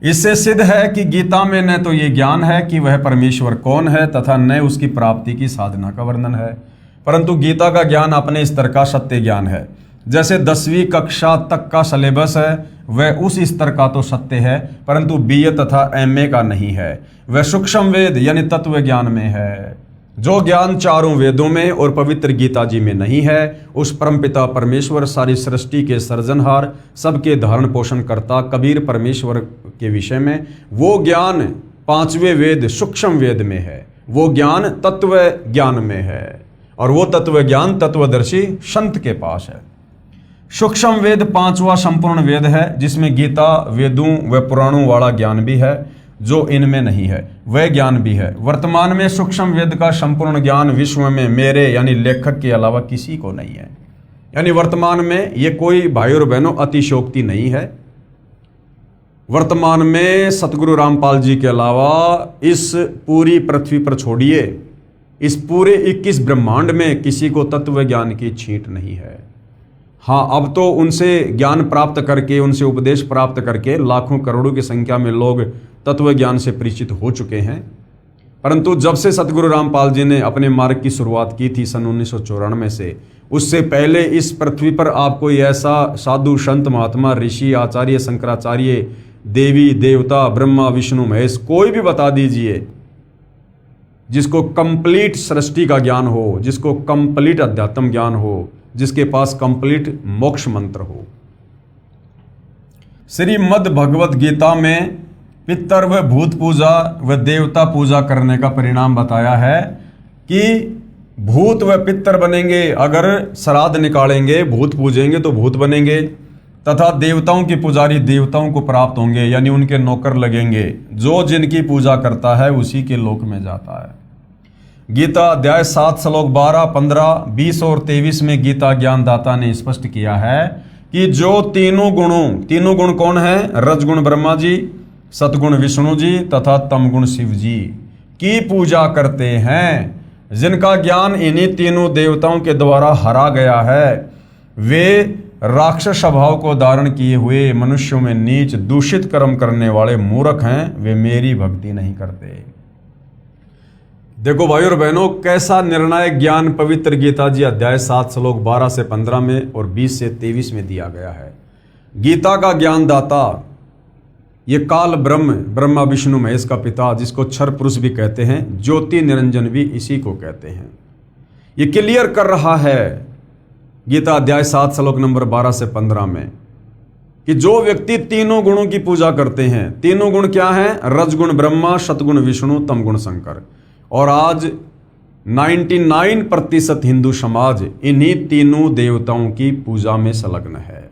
इससे सिद्ध है कि गीता में न तो ये ज्ञान है कि वह परमेश्वर कौन है तथा न उसकी प्राप्ति की साधना का वर्णन है, परंतु गीता का ज्ञान अपने स्तर का सत्य ज्ञान है। जैसे 10वीं कक्षा तक का सिलेबस है वह उस स्तर का तो सत्य है, परंतु BA तथा MA का नहीं है। वह सूक्ष्म वेद यानी तत्व ज्ञान में है। जो ज्ञान चारों वेदों में और पवित्र गीता जी में नहीं है, उस परमपिता परमेश्वर सारी सृष्टि के सर्जनहार सबके धारण पोषण करता कबीर परमेश्वर के विषय में, वो ज्ञान 5वें वेद सूक्ष्म वेद में है। वो ज्ञान तत्व ज्ञान में है और वो तत्व ज्ञान तत्वदर्शी संत के पास है। सूक्ष्म वेद 5वां संपूर्ण वेद है, जिसमें गीता वेदों व पुराणों वाला ज्ञान भी है जो इनमें नहीं है, वह ज्ञान भी है। वर्तमान में सूक्ष्म वेद का संपूर्ण ज्ञान विश्व में मेरे यानी लेखक के अलावा किसी को नहीं है। यानी वर्तमान में ये कोई भाई और बहनों अतिशयोक्ति नहीं है। वर्तमान में सतगुरु रामपाल जी के अलावा इस पूरी पृथ्वी पर छोड़िए, इस पूरे 21 ब्रह्मांड में किसी को तत्व ज्ञान की छींट नहीं है। हाँ, अब तो उनसे ज्ञान प्राप्त करके, उनसे उपदेश प्राप्त करके लाखों करोड़ों की संख्या में लोग तत्व ज्ञान से परिचित हो चुके हैं, परंतु जब से सतगुरु रामपाल जी ने अपने मार्ग की शुरुआत की थी सन 1994 से, उससे पहले इस पृथ्वी पर आप कोई ऐसा साधु संत महात्मा ऋषि आचार्य शंकराचार्य देवी देवता ब्रह्मा विष्णु महेश कोई भी बता दीजिए जिसको कंप्लीट सृष्टि का ज्ञान हो, जिसको कंप्लीट अध्यात्म ज्ञान हो, जिसके पास कंप्लीट मोक्ष मंत्र हो। श्रीमद् भगवत गीता में पितर व भूत पूजा व देवता पूजा करने का परिणाम बताया है कि भूत व पितर बनेंगे, अगर श्राद्ध निकालेंगे, भूत पूजेंगे तो भूत बनेंगे, तथा देवताओं के पुजारी देवताओं को प्राप्त होंगे, यानी उनके नौकर लगेंगे। जो जिनकी पूजा करता है उसी के लोक में जाता है। गीता अध्याय 7 श्लोक 12, 15, 20 और 23 में गीता ज्ञानदाता ने स्पष्ट किया है कि जो तीनों गुण कौन है? रजगुण ब्रह्मा जी, सतगुण विष्णु जी तथा तमगुण शिव जी की पूजा करते हैं, जिनका ज्ञान इन्हीं तीनों देवताओं के द्वारा हरा गया है, वे राक्षस स्वभाव को धारण किए हुए मनुष्यों में नीच दूषित कर्म करने वाले मूर्ख हैं, वे मेरी भक्ति नहीं करते। देखो भाई और बहनों, कैसा निर्णायक ज्ञान पवित्र गीता जी अध्याय 7 श्लोक 12 से 15 में और 20 से 23 में दिया गया है। गीता का ज्ञानदाता ये काल ब्रह्म, ब्रह्मा विष्णु महेश का पिता, जिसको क्षर पुरुष भी कहते हैं, ज्योति निरंजन भी इसी को कहते हैं। ये क्लियर कर रहा है गीता अध्याय 7 श्लोक नंबर 12 से 15 में कि जो व्यक्ति तीनों गुणों की पूजा करते हैं, तीनों गुण क्या हैं? रजगुण ब्रह्मा, सतगुण विष्णु, तमगुण शंकर। और आज 99% हिंदू समाज इन्हीं तीनों देवताओं की पूजा में संलग्न है।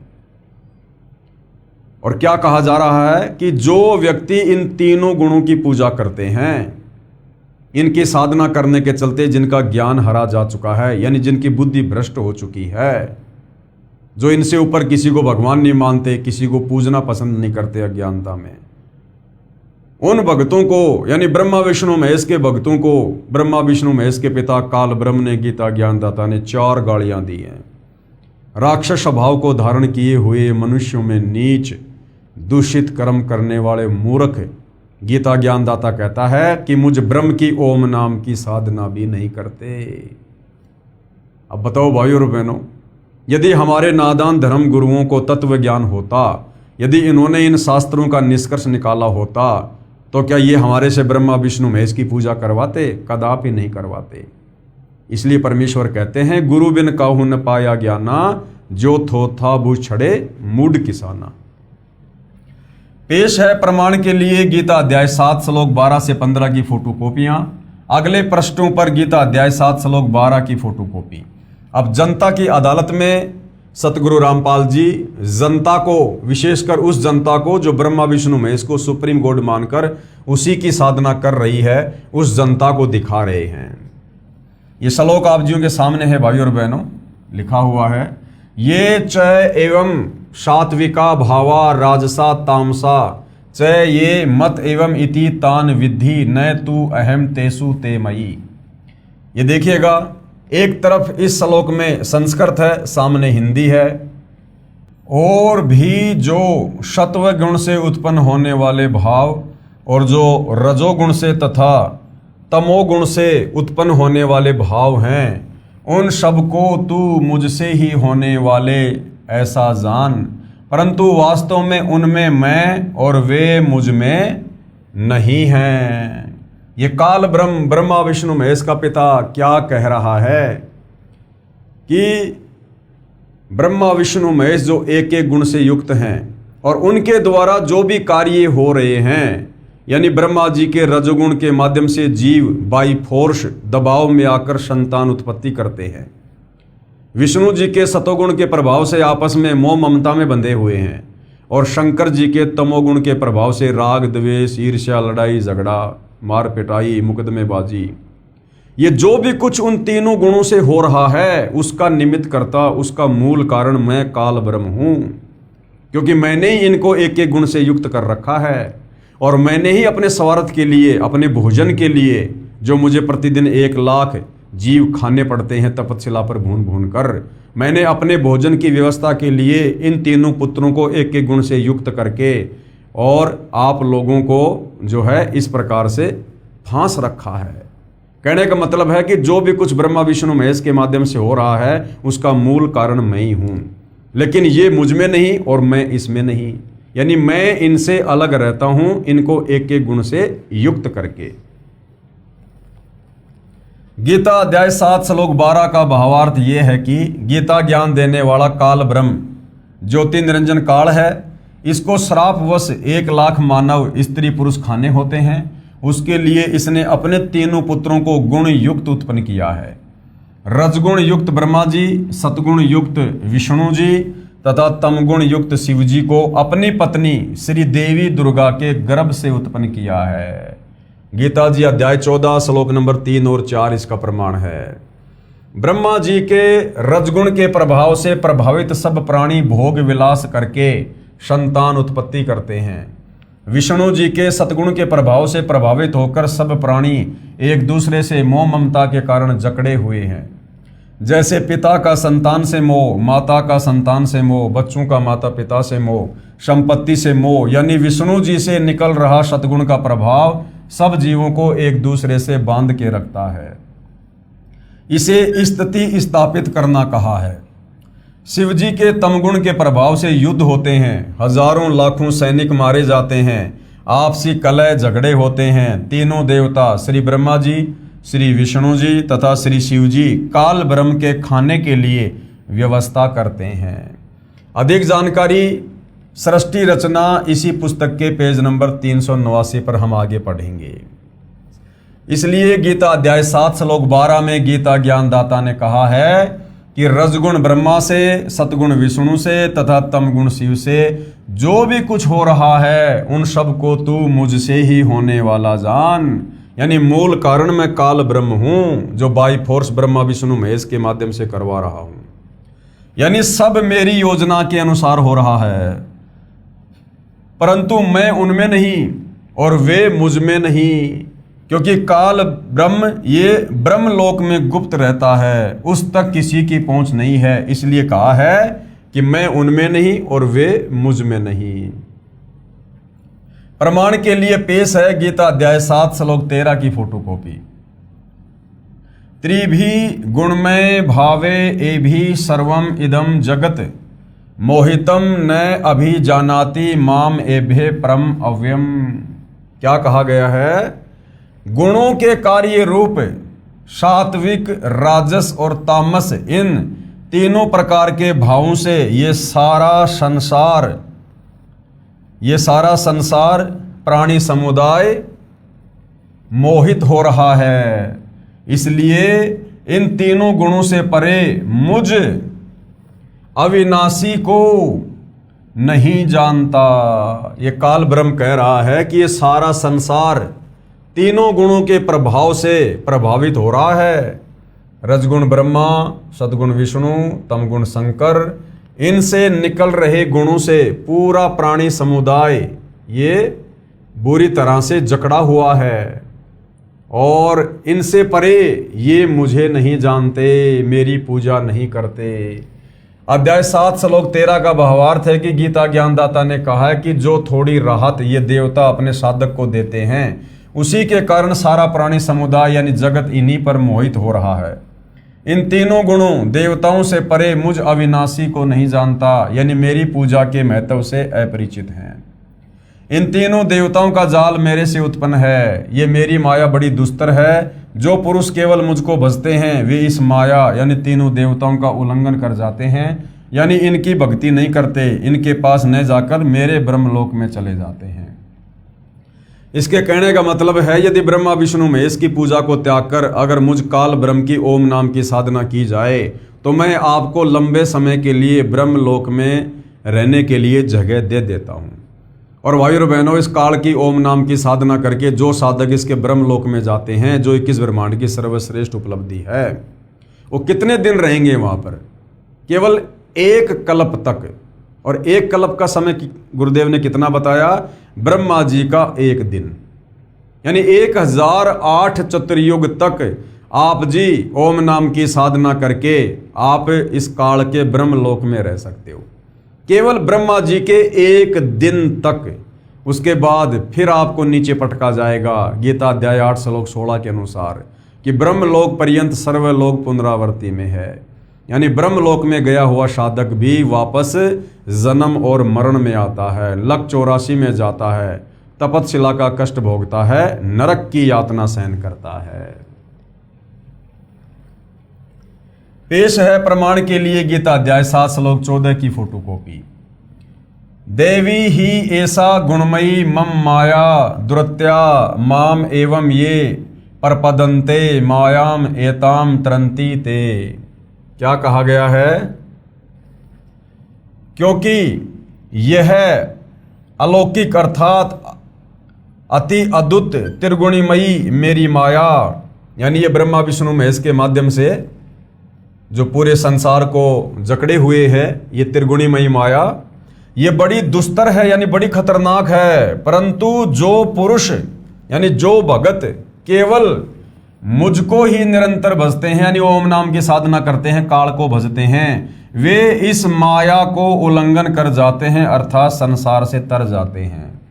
और क्या कहा जा रहा है कि जो व्यक्ति इन तीनों गुणों की पूजा करते हैं, इनकी साधना करने के चलते जिनका ज्ञान हरा जा चुका है, यानी जिनकी बुद्धि भ्रष्ट हो चुकी है, जो इनसे ऊपर किसी को भगवान नहीं मानते, किसी को पूजना पसंद नहीं करते अज्ञानता में, उन भक्तों को, यानी ब्रह्मा विष्णु महेश के भक्तों को ब्रह्मा विष्णु महेश के पिता काल ब्रह्म ने, गीता ज्ञानदाता ने 4 गालियां दी हैं। राक्षस स्वभाव को धारण किए हुए मनुष्यों में नीच, दूषित कर्म करने वाले मूर्ख, गीता ज्ञानदाता कहता है कि मुझ ब्रह्म की ओम नाम की साधना भी नहीं करते। अब बताओ भाइयों और बहनों, यदि हमारे नादान धर्म गुरुओं को तत्व ज्ञान होता, यदि इन्होंने इन शास्त्रों का निष्कर्ष निकाला होता, तो क्या ये हमारे से ब्रह्मा विष्णु महेश की पूजा करवाते? कदापि नहीं करवाते। इसलिए परमेश्वर कहते हैं, गुरु बिन काहू न पाया ज्ञाना, जो थो था बू छड़े मूड किसाना। पेश है प्रमाण के लिए गीता अध्याय 7 श्लोक 12 से 15 की फोटोकॉपियां। अगले पृष्ठों पर गीता अध्याय 7 श्लोक 12 की फोटोकॉपी। अब जनता की अदालत में सतगुरु रामपाल जी जनता को, विशेषकर उस जनता को जो ब्रह्मा विष्णु महेश को सुप्रीम गॉड मानकर उसी की साधना कर रही है, उस जनता को दिखा रहे हैं। ये श्लोक आप जियों के सामने है भाइयों और बहनों, लिखा हुआ है, ये च एवं सात्विका भावा राजसा तामसा च ये मत एवं इति तान विद्धि न तू अहम तेसु ते मयि। ये देखिएगा, एक तरफ इस श्लोक में संस्कृत है, सामने हिंदी है। और भी जो सत्व गुण से उत्पन्न होने वाले भाव और जो रजोगुण से तथा तमोगुण से उत्पन्न होने वाले भाव हैं, उन सबको तू मुझसे ही होने वाले ऐसा जान, परंतु वास्तव में उनमें मैं और वे मुझ में नहीं हैं। ये काल ब्रह्म, ब्रह्मा विष्णु महेश का पिता क्या कह रहा है कि ब्रह्मा विष्णु महेश जो एक एक गुण से युक्त हैं और उनके द्वारा जो भी कार्य हो रहे हैं, यानी ब्रह्मा जी के रजोगुण के माध्यम से जीव बाई फोर्स दबाव में आकर संतान उत्पत्ति करते हैं। विष्णु जी के सतोगुण के प्रभाव से आपस में मोह ममता में बंधे हुए हैं और शंकर जी के तमोगुण के प्रभाव से राग द्वेष, ईर्ष्या, लड़ाई झगड़ा, मार पिटाई, मुकदमेबाजी, ये जो भी कुछ उन तीनों गुणों से हो रहा है, उसका निमित्त करता, उसका मूल कारण मैं काल ब्रह्म हूं, क्योंकि मैंने ही इनको एक एक गुण से युक्त कर रखा है और मैंने ही अपने स्वार्थ के लिए, अपने भोजन के लिए, जो मुझे प्रतिदिन 1 लाख जीव खाने पड़ते हैं तपस्या पर भून भून कर, मैंने अपने भोजन की व्यवस्था के लिए इन तीनों पुत्रों को एक एक गुण से युक्त करके और आप लोगों को जो है इस प्रकार से फांस रखा है। कहने का मतलब है कि जो भी कुछ ब्रह्मा विष्णु महेश के माध्यम से हो रहा है, उसका मूल कारण मैं ही हूं, लेकिन ये मुझ में नहीं और मैं इसमें नहीं, यानी मैं इनसे अलग रहता हूं, इनको एक एक गुण से युक्त करके। गीता अध्याय 7 श्लोक 12 का भावार्थ ये है कि गीता ज्ञान देने वाला काल ब्रह्म ज्योति निरंजन काल है। इसको श्रापवश 1 लाख मानव स्त्री पुरुष खाने होते हैं। उसके लिए इसने अपने तीनों पुत्रों को गुण युक्त उत्पन्न किया है। रजगुण युक्त ब्रह्मा जी, सतगुण युक्त विष्णु जी तथा तमगुण युक्त शिव जी को अपनी पत्नी श्री देवी दुर्गा के गर्भ से उत्पन्न किया है। गीता जी अध्याय 14 श्लोक नंबर 3 और 4 इसका प्रमाण है। ब्रह्मा जी के रजगुण के प्रभाव से प्रभावित सब प्राणी भोग विलास करके संतान उत्पत्ति करते हैं। विष्णु जी के सतगुण के प्रभाव से प्रभावित होकर सब प्राणी एक दूसरे से मोह ममता के कारण जकड़े हुए हैं। जैसे पिता का संतान से मोह, माता का संतान से मोह, बच्चों का माता पिता से मोह, संपत्ति से मोह, यानी विष्णु जी से निकल रहा सतगुण का प्रभाव सब जीवों को एक दूसरे से बांध के रखता है। इसे स्थिति स्थापित करना कहा है। शिव जी के तमगुण के प्रभाव से युद्ध होते हैं, हजारों लाखों सैनिक मारे जाते हैं, आपसी कलह झगड़े होते हैं। तीनों देवता श्री ब्रह्मा जी, श्री विष्णु जी तथा श्री शिव जी काल ब्रह्म के खाने के लिए व्यवस्था करते हैं। अधिक जानकारी सृष्टि रचना इसी पुस्तक के पेज नंबर 389 पर हम आगे पढ़ेंगे। इसलिए गीता अध्याय 7 श्लोक 12 में गीता ज्ञानदाता ने कहा है कि रजगुण ब्रह्मा से, सतगुण विष्णु से तथा तमगुण शिव से जो भी कुछ हो रहा है उन सब को तू मुझसे ही होने वाला जान। यानी मूल कारण मैं काल ब्रह्म हूं जो बाई फोर्स ब्रह्मा विष्णु महेश के माध्यम से करवा रहा हूं। यानी सब मेरी योजना के अनुसार हो रहा है, परंतु मैं उनमें नहीं और वे मुझ में नहीं, क्योंकि काल ब्रह्म ये ब्रह्म लोक में गुप्त रहता है, उस तक किसी की पहुंच नहीं है। इसलिए कहा है कि मैं उनमें नहीं और वे मुझ में नहीं। प्रमाण के लिए पेश है गीता अध्याय 7 श्लोक 13 की फोटोकॉपी। त्रिभी गुणमय भावे एभि सर्वम इदम जगत मोहितम न अभिजानाति माम एभे परम अव्यम। क्या कहा गया है? गुणों के कार्य रूप सात्विक, राजस और तामस, इन तीनों प्रकार के भावों से ये सारा संसार प्राणी समुदाय मोहित हो रहा है। इसलिए इन तीनों गुणों से परे मुझ अविनाशी को नहीं जानता। ये काल ब्रह्म कह रहा है कि ये सारा संसार तीनों गुणों के प्रभाव से प्रभावित हो रहा है। रजगुण ब्रह्मा, सदगुण विष्णु, तमगुण शंकर, इनसे निकल रहे गुणों से पूरा प्राणी समुदाय ये बुरी तरह से जकड़ा हुआ है और इनसे परे ये मुझे नहीं जानते, मेरी पूजा नहीं करते। अध्याय 7 श्लोक 13 का भावार्थ है कि गीता ज्ञानदाता ने कहा है कि जो थोड़ी राहत ये देवता अपने साधक को देते हैं उसी के कारण सारा प्राणी समुदाय यानी जगत इन्हीं पर मोहित हो रहा है। इन तीनों गुणों देवताओं से परे मुझ अविनाशी को नहीं जानता, यानी मेरी पूजा के महत्व से अपरिचित हैं। इन तीनों देवताओं का जाल मेरे से उत्पन्न है। ये मेरी माया बड़ी दुस्तर है। जो पुरुष केवल मुझको भजते हैं वे इस माया यानी तीनों देवताओं का उल्लंघन कर जाते हैं, यानी इनकी भक्ति नहीं करते, इनके पास न जाकर मेरे ब्रह्मलोक में चले जाते हैं। इसके कहने का मतलब है यदि ब्रह्मा विष्णु महेश की पूजा को त्याग कर अगर मुझ काल ब्रह्म की ओम नाम की साधना की जाए तो मैं आपको लंबे समय के लिए ब्रह्मलोक में रहने के लिए जगह दे देता हूँ। और भाइयों और बहनों, इस काल की ओम नाम की साधना करके जो साधक इसके ब्रह्मलोक में जाते हैं, जो 21 ब्रह्मांड की सर्वश्रेष्ठ उपलब्धि है, वो कितने दिन रहेंगे वहाँ पर? केवल 1 कल्प तक। और 1 कल्प का समय गुरुदेव ने कितना बताया? ब्रह्मा जी का 1 दिन, यानी 1008 चतुर्युग तक आप जी ओम नाम की साधना करके आप इस काल के ब्रह्मलोक में रह सकते हो, केवल ब्रह्मा जी के 1 दिन तक। उसके बाद फिर आपको नीचे पटका जाएगा गीता अध्याय 8 श्लोक 16 के अनुसार कि ब्रह्मलोक पर्यंत सर्वलोक पुनरावर्ती में है, यानी ब्रह्मलोक में गया हुआ साधक भी वापस जन्म और मरण में आता है, लक 84 में जाता है, तपतशिला का कष्ट भोगता है, नरक की यातना सहन करता है। पेश है प्रमाण के लिए गीता अध्याय 7 श्लोक 14 की फोटोकॉपी। देवी ही ऐसा गुणमयी मम माया दुरत्या माम एवं ये परपदन्ते मायाम एताम तरंती ते। क्या कहा गया है? क्योंकि यह अलौकिक अर्थात अति अद्भुत त्रिगुणीमयी मेरी माया, यानी ये ब्रह्मा विष्णु महेश के माध्यम से जो पूरे संसार को जकड़े हुए है, ये त्रिगुणीमयी माया ये बड़ी दुस्तर है, यानी बड़ी खतरनाक है। परंतु जो पुरुष यानी जो भगत केवल मुझको ही निरंतर भजते हैं, यानी ओम नाम की साधना करते हैं, काल को भजते हैं, वे इस माया को उल्लंघन कर जाते हैं, अर्थात संसार से तर जाते हैं।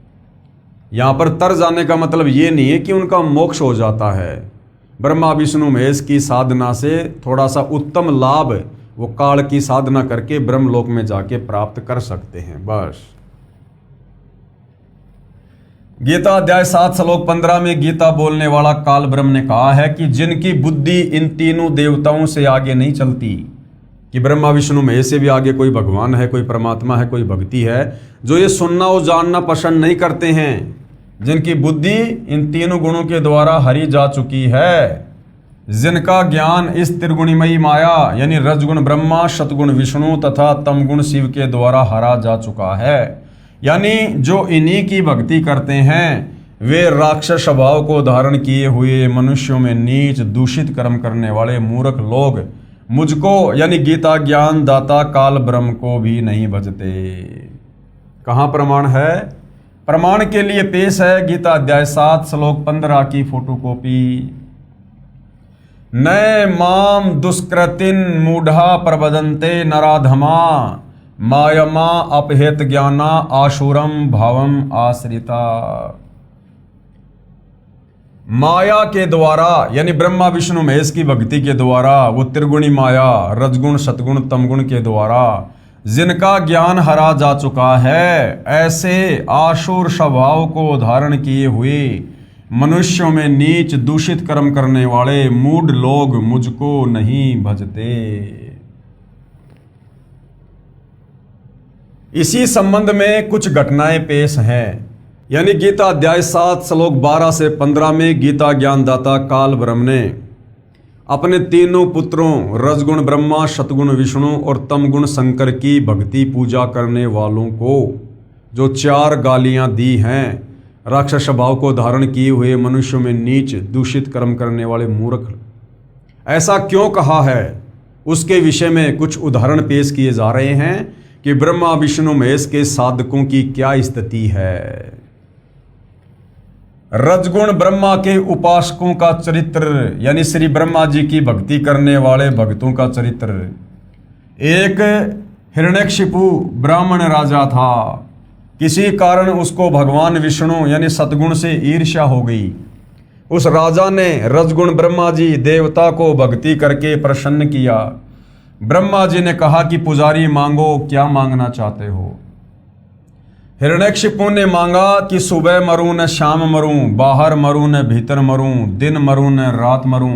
यहां पर तर जाने का मतलब ये नहीं है कि उनका मोक्ष हो जाता है। ब्रह्मा विष्णु महेश की साधना से थोड़ा सा उत्तम लाभ वो काल की साधना करके ब्रह्मलोक में जाके प्राप्त कर सकते हैं। बस गीता अध्याय 7 श्लोक 15 में गीता बोलने वाला काल ब्रह्म ने कहा है कि जिनकी बुद्धि इन तीनों देवताओं से आगे नहीं चलती, कि ब्रह्मा विष्णु महेश से भी आगे कोई भगवान है, कोई परमात्मा है, कोई भक्ति है, जो ये सुनना और जानना पसंद नहीं करते हैं, जिनकी बुद्धि इन तीनों गुणों के द्वारा हरी जा चुकी है, जिनका ज्ञान इस त्रिगुणमयी माया यानी रजगुण ब्रह्मा, सतगुण विष्णु तथा तमगुण शिव के द्वारा हरा जा चुका है, यानी जो इन्हीं की भक्ति करते हैं वे राक्षस स्वभाव को धारण किए हुए मनुष्यों में नीच दूषित कर्म करने वाले मूर्ख लोग मुझको यानी गीता ज्ञान दाता काल ब्रह्म को भी नहीं भजते। कहाँ प्रमाण है? प्रमाण के लिए पेश है गीता अध्याय 7 श्लोक 15 की फोटोकॉपी। नए माम दुष्कृतिन मूढ़ा प्रबदन्ते नराधमा मायमा अपहेत ज्ञाना आशुरम भावम आश्रिता। माया के द्वारा यानी ब्रह्मा विष्णु महेश की भक्ति के द्वारा, वो त्रिगुणी माया रजगुण सतगुण तमगुण के द्वारा जिनका ज्ञान हरा जा चुका है, ऐसे आशुर स्वभाव को धारण किए हुए मनुष्यों में नीच दूषित कर्म करने वाले मूढ़ लोग मुझको नहीं भजते। इसी संबंध में कुछ घटनाएं पेश हैं, यानी गीता अध्याय 7 श्लोक 12 से 15 में गीता ज्ञानदाता काल ब्रह्म ने अपने तीनों पुत्रों रजगुण ब्रह्मा, सतगुण विष्णु और तमगुण शंकर की भक्ति पूजा करने वालों को जो 4 गालियां दी हैं, राक्षस स्वभाव को धारण किए हुए मनुष्यों में नीच दूषित कर्म करने वाले मूर्ख, ऐसा क्यों कहा है उसके विषय में कुछ उदाहरण पेश किए जा रहे हैं कि ब्रह्मा विष्णु महेश के साधकों की क्या स्थिति है। रजगुण ब्रह्मा के उपासकों का चरित्र यानी श्री ब्रह्मा जी की भक्ति करने वाले भक्तों का चरित्र। एक हिरण्यकशिपु ब्राह्मण राजा था, किसी कारण उसको भगवान विष्णु यानी सतगुण से ईर्ष्या हो गई। उस राजा ने रजगुण ब्रह्मा जी देवता को भक्ति करके प्रसन्न किया। ब्रह्मा जी ने कहा कि पुजारी मांगो, क्या मांगना चाहते हो? हिरण्यकशिपु ने मांगा कि सुबह मरूं न शाम मरूं, बाहर मरूं न भीतर मरूं, दिन मरूं न रात मरूं,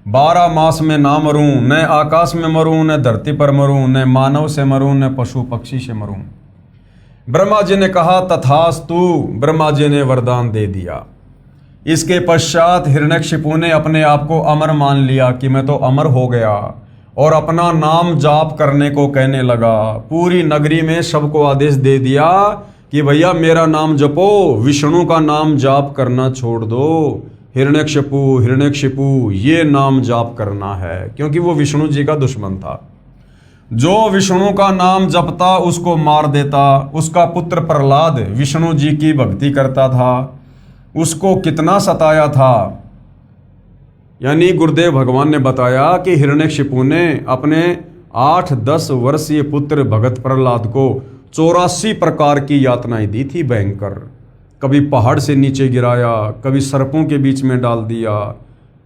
12 मास में ना मरूं, न आकाश में मरूं न धरती पर मरूं, न मानव से मरूं न पशु पक्षी से मरूं। ब्रह्मा जी ने कहा तथास्तु। ब्रह्मा जी ने वरदान दे दिया। इसके पश्चात हिरण्यकशिपु ने अपने आप को अमर मान लिया कि मैं तो अमर हो गया, और अपना नाम जाप करने को कहने लगा। पूरी नगरी में सबको आदेश दे दिया कि भैया मेरा नाम जपो, विष्णु का नाम जाप करना छोड़ दो। हिरण्यकशिपु हिरण्यकशिपु ये नाम जाप करना है, क्योंकि वो विष्णु जी का दुश्मन था। जो विष्णु का नाम जपता उसको मार देता। उसका पुत्र प्रहलाद विष्णु जी की भक्ति करता था, उसको कितना सताया था। यानी गुरुदेव भगवान ने बताया कि हिरण्यकशिपु ने अपने 8-10 वर्षीय पुत्र भगत प्रहलाद को 84 प्रकार की यातनाएं दी थी भयंकर। कभी पहाड़ से नीचे गिराया, कभी सर्पों के बीच में डाल दिया,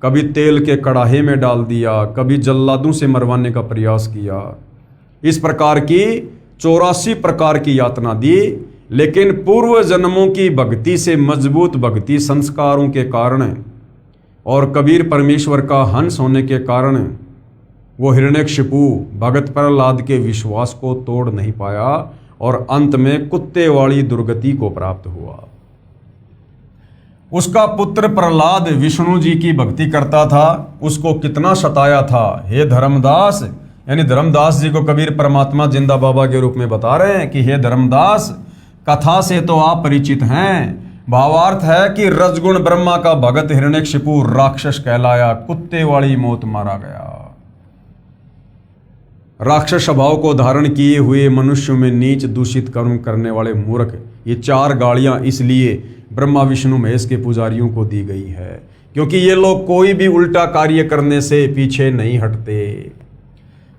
कभी तेल के कड़ाहे में डाल दिया, कभी जल्लादों से मरवाने का प्रयास किया। इस प्रकार की 84 प्रकार की यातना दी, लेकिन पूर्व जन्मों की भक्ति से मजबूत भक्ति संस्कारों के कारण और कबीर परमेश्वर का हंस होने के कारण वो हिरण्यकशिपु भगत प्रहलाद के विश्वास को तोड़ नहीं पाया और अंत में कुत्ते वाली दुर्गति को प्राप्त हुआ। उसका पुत्र प्रहलाद विष्णु जी की भक्ति करता था, उसको कितना सताया था। हे धर्मदास, यानी धर्मदास जी को कबीर परमात्मा जिंदा बाबा के रूप में बता रहे हैं कि हे धर्मदास, कथा से तो आप परिचित हैं। भावार्थ है कि रजगुण ब्रह्मा का भगत हिरण्यकशिपु राक्षस कहलाया, कुत्ते वाली मौत मारा गया। राक्षस स्वभाव को धारण किए हुए मनुष्यों में नीच दूषित कर्म करने वाले मूर्ख, ये 4 गालियां इसलिए ब्रह्मा विष्णु महेश के पुजारियों को दी गई है क्योंकि ये लोग कोई भी उल्टा कार्य करने से पीछे नहीं हटते।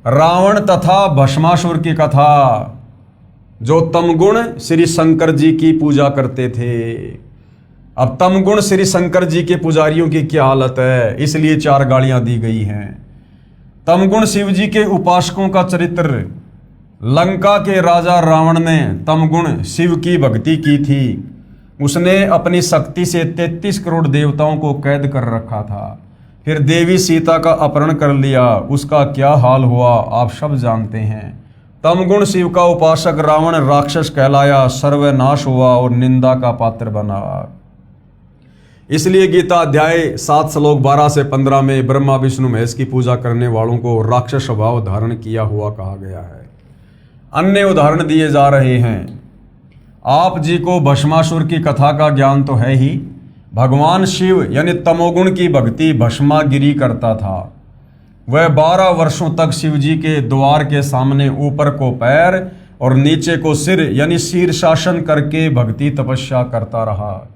रावण तथा भस्मासुर की कथा, जो तमगुण श्री शंकर जी की पूजा करते थे। अब तमगुण श्री शंकर जी के पुजारियों की क्या हालत है, इसलिए 4 गालियां दी गई हैं। तमगुण शिव जी के उपासकों का चरित्र। लंका के राजा रावण ने तमगुण शिव की भक्ति की थी। उसने अपनी शक्ति से 33 करोड़ देवताओं को कैद कर रखा था। फिर देवी सीता का अपहरण कर लिया। उसका क्या हाल हुआ आप सब जानते हैं। तमगुण शिव का उपासक रावण राक्षस कहलाया, सर्वनाश हुआ और निंदा का पात्र बना। इसलिए गीता अध्याय 7 श्लोक 12 से 15 में ब्रह्मा विष्णु महेश की पूजा करने वालों को राक्षस स्वभाव धारण किया हुआ कहा गया है। अन्य उदाहरण दिए जा रहे हैं। आप जी को भस्मासुर की कथा का ज्ञान तो है ही। भगवान शिव यानी तमोगुण की भक्ति भस्मागिरी करता था। वह 12 वर्षों तक शिव जी के द्वार के सामने ऊपर को पैर और नीचे को सिर यानी शीर्षासन करके भक्ति तपस्या करता रहा।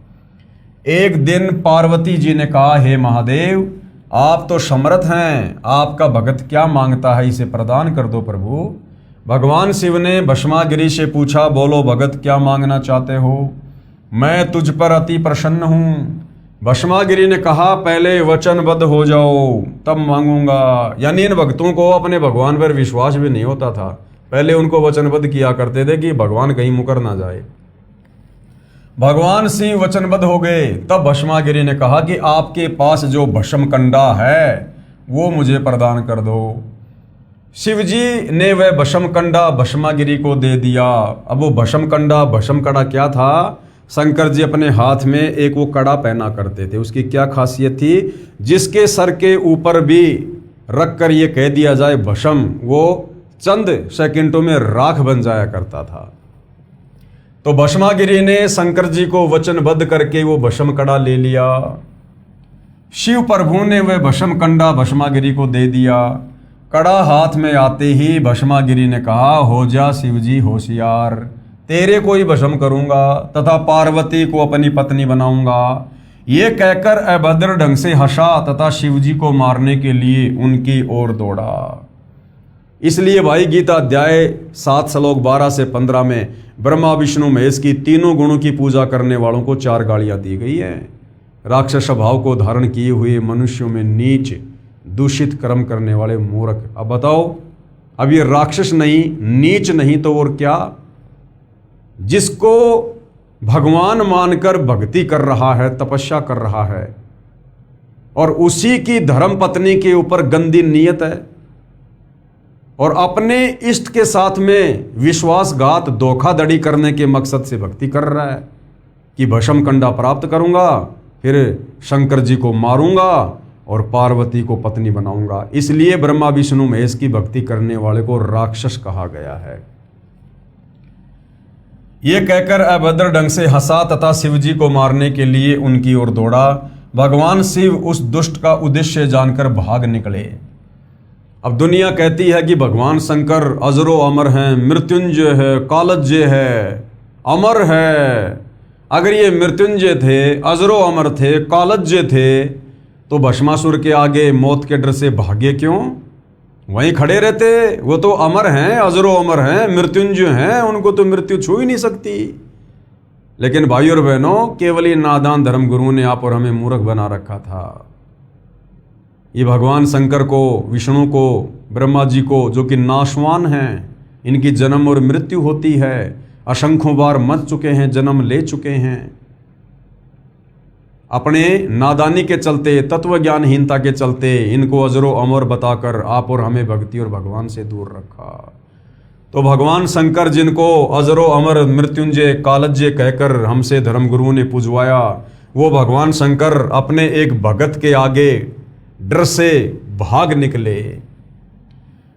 एक दिन पार्वती जी ने कहा, हे महादेव, आप तो समर्थ हैं, आपका भगत क्या मांगता है, इसे प्रदान कर दो प्रभु। भगवान शिव ने भस्मागिरी से पूछा, बोलो भगत क्या मांगना चाहते हो, मैं तुझ पर अति प्रसन्न हूँ। भस्मागिरी ने कहा, पहले वचनबद्ध हो जाओ तब मांगूंगा। यानी इन भक्तों को अपने भगवान पर विश्वास भी नहीं होता था। पहले उनको वचनबद्ध किया करते थे कि भगवान कहीं मुकर ना जाए। भगवान शिव वचनबद्ध हो गए। तब भस्मागिरी ने कहा कि आपके पास जो भस्म कंडा है वो मुझे प्रदान कर दो। शिव जी ने वह भस्म कंडा भस्मागिरी को दे दिया। अब वो भस्म कंडा भस्म कड़ा क्या था? शंकर जी अपने हाथ में एक वो कड़ा पहना करते थे। उसकी क्या खासियत थी? जिसके सर के ऊपर भी रख कर ये कह दिया जाए भस्म, वो चंद सेकंडों में राख बन जाया करता था। तो भस्मागिरी ने शंकर जी को वचनबद्ध करके वो भस्म कड़ा ले लिया। शिव प्रभु ने वह भस्म कंडा भस्मागिरी को दे दिया। कड़ा हाथ में आते ही भस्मागिरी ने कहा, हो जा शिव जी होशियार, तेरे को ही भस्म करूंगा तथा पार्वती को अपनी पत्नी बनाऊंगा। ये कहकर अभद्र ढंग से हंसा तथा शिव जी को मारने के लिए उनकी ओर दौड़ा। इसलिए भाई गीता अध्याय 7 श्लोक 12 से 15 में ब्रह्मा विष्णु महेश की तीनों गुणों की पूजा करने वालों को 4 गालियां दी गई है। राक्षस स्वभाव को धारण किए हुए मनुष्यों में नीच दूषित कर्म करने वाले मूर्ख। अब बताओ, अब ये राक्षस नहीं, नीच नहीं तो और क्या? जिसको भगवान मानकर भक्ति कर रहा है, तपस्या कर रहा है, और उसी की धर्म पत्नी के ऊपर गंदी नीयत है और अपने इष्ट के साथ में विश्वासघात धोखाधड़ी करने के मकसद से भक्ति कर रहा है कि भस्म कंडा प्राप्त करूंगा, फिर शंकर जी को मारूंगा और पार्वती को पत्नी बनाऊंगा। इसलिए ब्रह्मा विष्णु महेश की भक्ति करने वाले को राक्षस कहा गया है। ये कहकर अभद्र ढंग से हंसा तथा शिव जी को मारने के लिए उनकी ओर दौड़ा। भगवान शिव उस दुष्ट का उद्देश्य जानकर भाग निकले। अब दुनिया कहती है कि भगवान शंकर अजरो अमर हैं, मृत्युंजय है, कालज्य है, अमर है। अगर ये मृत्युंजय थे, अजरो अमर थे, कालज्य थे, तो भस्मासुर के आगे मौत के डर से भागे क्यों? वहीं खड़े रहते। वो तो अमर हैं, अजरो अमर हैं, मृत्युंजय हैं, उनको तो मृत्यु छू ही नहीं सकती। लेकिन भाई और बहनों, केवल ये नादान धर्मगुरुओं ने आप और हमें मूर्ख बना रखा था। ये भगवान शंकर को, विष्णु को, ब्रह्मा जी को, जो कि नाशवान हैं, इनकी जन्म और मृत्यु होती है, असंख्यों बार मर चुके हैं, जन्म ले चुके हैं, अपने नादानी के चलते, तत्व ज्ञानहीनता के चलते इनको अजरो अमर बताकर आप और हमें भक्ति और भगवान से दूर रखा। तो भगवान शंकर जिनको अजरो अमर, मृत्युंजय, कालज्य कहकर हमसे धर्मगुरुओं ने पुजवाया, वो भगवान शंकर अपने एक भगत के आगे डर से भाग निकले।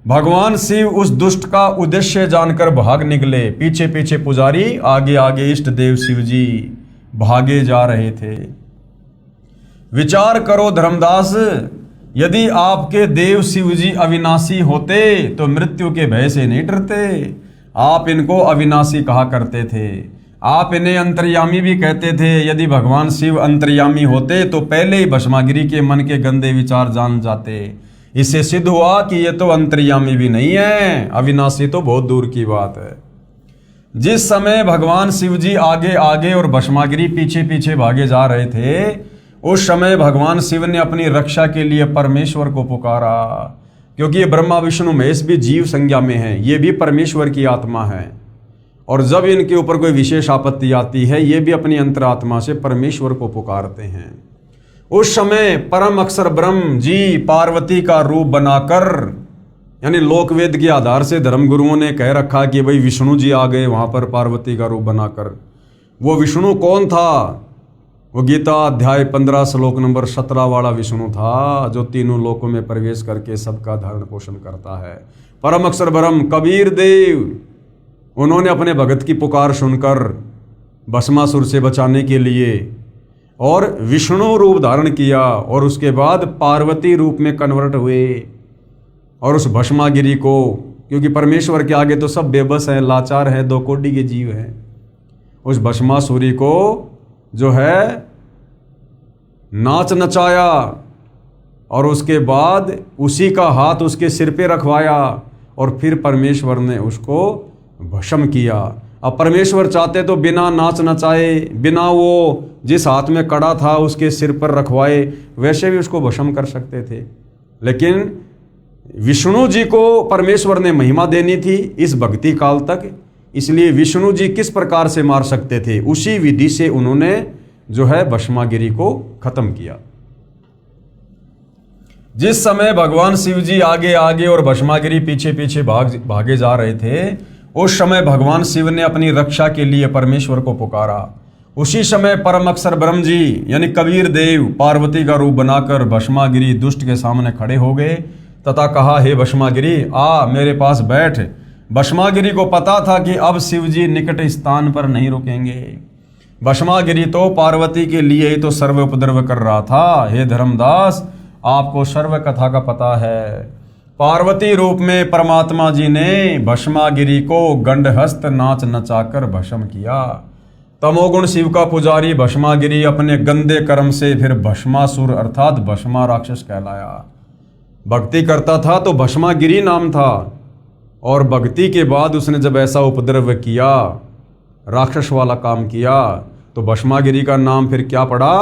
भगवान शिव उस दुष्ट का उद्देश्य जानकर भाग निकले। पीछे पीछे पुजारी, आगे आगे इष्ट देव शिव जी भागे जा रहे थे। विचार करो धर्मदास, यदि आपके देव शिव जी अविनाशी होते तो मृत्यु के भय से नहीं डरते। आप इनको अविनाशी कहा करते थे। आप इन्हें अंतर्यामी भी कहते थे। यदि भगवान शिव अंतर्यामी होते तो पहले ही भस्मागिरी के मन के गंदे विचार जान जाते। इससे सिद्ध हुआ कि ये तो अंतर्यामी भी नहीं है, अविनाशी तो बहुत दूर की बात है। जिस समय भगवान शिव जी आगे आगे और भस्मागिरी पीछे पीछे भागे जा रहे थे, उस समय भगवान शिव ने अपनी रक्षा के लिए परमेश्वर को पुकारा, क्योंकि ये ब्रह्मा विष्णु महेश भी जीव संज्ञा में हैं, ये भी परमेश्वर की आत्मा है। और जब इनके ऊपर कोई विशेष आपत्ति आती है, ये भी अपनी अंतरात्मा से परमेश्वर को पुकारते हैं। उस समय परम अक्षर ब्रह्म जी पार्वती का रूप बनाकर, यानी लोकवेद के आधार से धर्मगुरुओं ने कह रखा कि भाई विष्णु जी आ गए वहां पर पार्वती का रूप बनाकर। वो विष्णु कौन था? वो गीता अध्याय 15 श्लोक नंबर 17 वाला विष्णु था, जो तीनों लोकों में प्रवेश करके सबका धारण पोषण करता है। परम अक्षर ब्रह्म कबीर देव, उन्होंने अपने भगत की पुकार सुनकर भस्मासुर से बचाने के लिए और विष्णु रूप धारण किया और उसके बाद पार्वती रूप में कन्वर्ट हुए। और उस भस्मागिरी को, क्योंकि परमेश्वर के आगे तो सब बेबस है, लाचार है, दो कोटि के जीव हैं, उस भस्मासुरी को जो है नाच नचाया और उसके बाद उसी का हाथ उसके सिर पे रखवाया और फिर परमेश्वर ने उसको भस्म किया। अब परमेश्वर चाहते तो बिना नाच नचाए, बिना वो जिस हाथ में कड़ा था उसके सिर पर रखवाए, वैसे भी उसको भस्म कर सकते थे। लेकिन विष्णु जी को परमेश्वर ने महिमा देनी थी इस भक्ति काल तक, इसलिए विष्णु जी किस प्रकार से मार सकते थे, उसी विधि से उन्होंने जो है भस्मागिरी को खत्म किया। जिस समय भगवान शिव जी आगे आगे और भस्मागिरी पीछे पीछे भागे जा रहे थे, उस समय भगवान शिव ने अपनी रक्षा के लिए परमेश्वर को पुकारा। उसी समय परम अक्षर ब्रह्म जी यानी कबीर देव पार्वती का रूप बनाकर भस्मागिरी दुष्ट के सामने खड़े हो गए तथा कहा, हे भस्मागिरी आ मेरे पास बैठ। भस्मागिरी को पता था कि अब शिव जी निकट स्थान पर नहीं रुकेंगे। भस्मागिरी तो पार्वती के लिए ही तो सर्व उपद्रव कर रहा था। हे धर्मदास, आपको सर्व कथा का पता है। पार्वती रूप में परमात्मा जी ने भस्मागिरी को गंडहस्त नाच नचाकर भस्म किया। तमोगुण शिव का पुजारी भस्मागिरी अपने गंदे कर्म से फिर भस्मासुर अर्थात भस्मा राक्षस कहलाया। भक्ति करता था तो भस्मागिरी नाम था, और भक्ति के बाद उसने जब ऐसा उपद्रव किया, राक्षस वाला काम किया, तो भस्मागिरी का नाम फिर क्या पड़ा?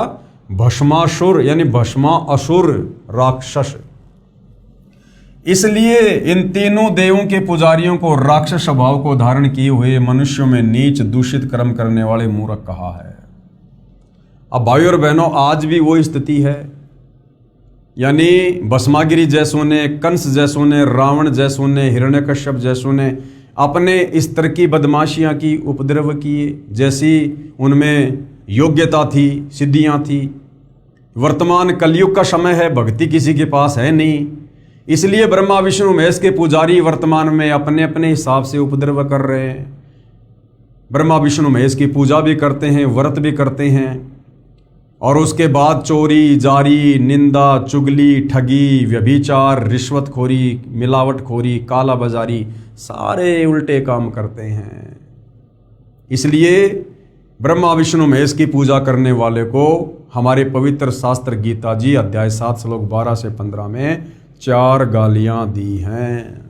भस्मासुर यानी भस्मा असुर राक्षस। इसलिए इन तीनों देवों के पुजारियों को राक्षस स्वभाव को धारण किए हुए मनुष्यों में नीच दूषित कर्म करने वाले मूर्ख कहा है। अब भाइयों और बहनों, आज भी वो स्थिति है, यानी भस्मागिरी जैसों ने, कंस जैसों ने, रावण जैसों ने, हिरण्यकश्यप जैसों ने अपने इस तरह की बदमाशियां की, उपद्रव किए, जैसी उनमें योग्यता थी, सिद्धियां थी। वर्तमान कलयुग का समय है, भक्ति किसी के पास है नहीं, इसलिए ब्रह्मा विष्णु महेश के पुजारी वर्तमान में अपने अपने हिसाब से उपद्रव कर रहे हैं। ब्रह्मा विष्णु महेश की पूजा भी करते हैं, व्रत भी करते हैं, और उसके बाद चोरी, जारी, निंदा, चुगली, ठगी, व्यभिचार, रिश्वतखोरी, मिलावटखोरी, काला बाजारी, सारे उल्टे काम करते हैं। इसलिए ब्रह्मा विष्णु महेश की पूजा करने वाले को हमारे पवित्र शास्त्र गीता जी अध्याय 7 श्लोक 12 से 15 में 4 गालियां दी हैं।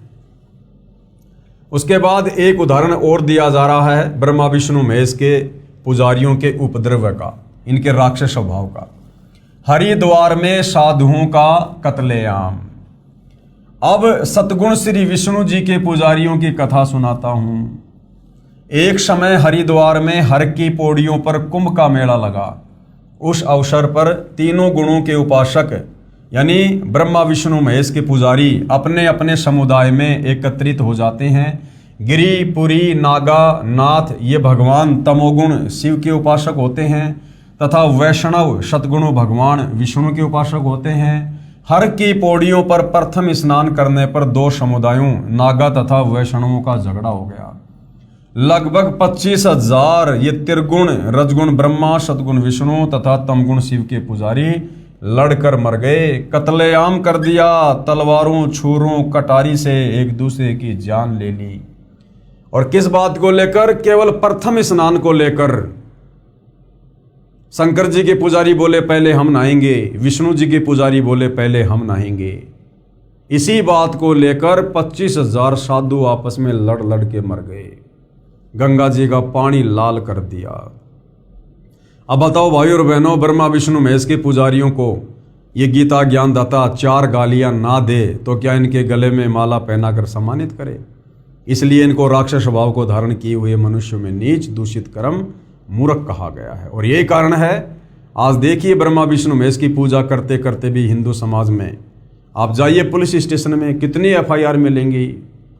उसके बाद एक उदाहरण और दिया जा रहा है ब्रह्मा विष्णु महेश के पुजारियों के उपद्रव का, इनके राक्षस स्वभाव का। हरिद्वार में साधुओं का कत्लेआम। अब सतगुण श्री विष्णु जी के पुजारियों की कथा सुनाता हूं। एक समय हरिद्वार में हर की पौड़ियों पर कुंभ का मेला लगा। उस अवसर पर तीनों गुणों के उपासक यानी ब्रह्मा विष्णु महेश के पुजारी अपने अपने समुदाय में एकत्रित हो जाते हैं। गिरि, पुरी, नागा, नाथ ये भगवान तमोगुण शिव के उपासक होते हैं तथा वैष्णव सतगुणों भगवान विष्णु के उपासक होते हैं। हर की पौड़ियों पर प्रथम स्नान करने पर 2 समुदायों नागा तथा वैष्णवों का झगड़ा हो गया। लगभग 25,000 ये त्रिगुण रजगुण ब्रह्मा, सतगुण विष्णु तथा तमगुण शिव के पुजारी लड़कर मर गए, कत्लेआम कर दिया। तलवारों, छुरों, कटारी से एक दूसरे की जान ले ली। और किस बात को लेकर? केवल प्रथम स्नान को लेकर। शंकर जी के पुजारी बोले पहले हम नहाएंगे, विष्णु जी के पुजारी बोले पहले हम नहाएंगे। इसी बात को लेकर 25,000 साधु आपस में लड़ लड़ के मर गए। गंगा जी का पानी लाल कर दिया। अब बताओ भाइयों और बहनों, ब्रह्मा विष्णु महेश के पुजारियों को ये गीता ज्ञानदाता 4 गालियां ना दे तो क्या इनके गले में माला पहनाकर सम्मानित करे। इसलिए इनको राक्षस स्वभाव को धारण किए हुए मनुष्यों में नीच, दूषित, कर्म, मूर्ख कहा गया है। और यही कारण है, आज देखिए ब्रह्मा विष्णु महेश की पूजा करते करते भी हिंदू समाज में आप जाइए पुलिस स्टेशन में कितनी FIR मिलेंगी,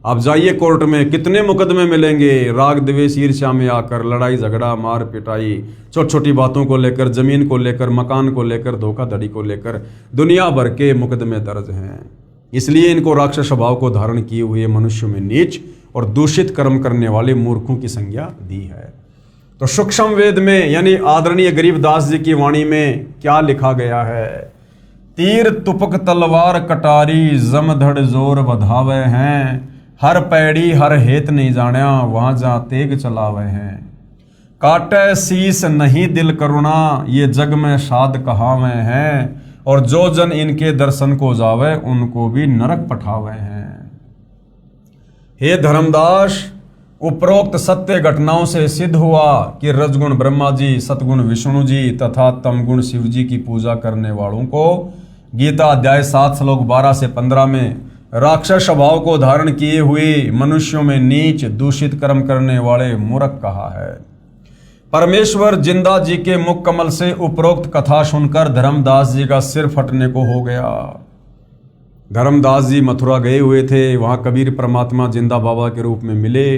आप जाइए कोर्ट में कितने मुकदमे मिलेंगे, राग द्वेष ईर्ष्या में आकर लड़ाई झगड़ा मार पिटाई, छोटी छोटी बातों को लेकर, जमीन को लेकर, मकान को लेकर, धोखाधड़ी को लेकर दुनिया भर के मुकदमे दर्ज हैं। इसलिए इनको राक्षस स्वभाव को धारण किए हुए मनुष्यों में नीच और दूषित कर्म करने वाले मूर्खों की संज्ञा दी है। तो सूक्ष्म वेद में यानी आदरणीय गरीबदास जी की वाणी में क्या लिखा गया है? तीर तुपक तलवार कटारी जमधड़ जोर बधावे हैं, हर पैड़ी हर हेत नहीं जाण्या वहां जहां तेग चलावे हैं। काटे शीस नहीं दिल करुणा ये जग में साध कहावे हैं, और जो जन इनके दर्शन को जावे उनको भी नरक पठावे हैं। हे धर्मदास, उपरोक्त सत्य घटनाओं से सिद्ध हुआ कि रजगुण ब्रह्मा जी, सतगुण विष्णु जी तथा तमगुण शिव जी की पूजा करने वालों को गीता अध्याय 7 श्लोक 12 से 15 में राक्षस स्वभाव को धारण किए हुए मनुष्यों में नीच, दूषित कर्म करने वाले मूर्ख कहा है। परमेश्वर जिंदा जी के मुख कमल से उपरोक्त कथा सुनकर धर्मदास जी का सिर फटने को हो गया। धर्मदास जी मथुरा गए हुए थे, वहां कबीर परमात्मा जिंदा बाबा के रूप में मिले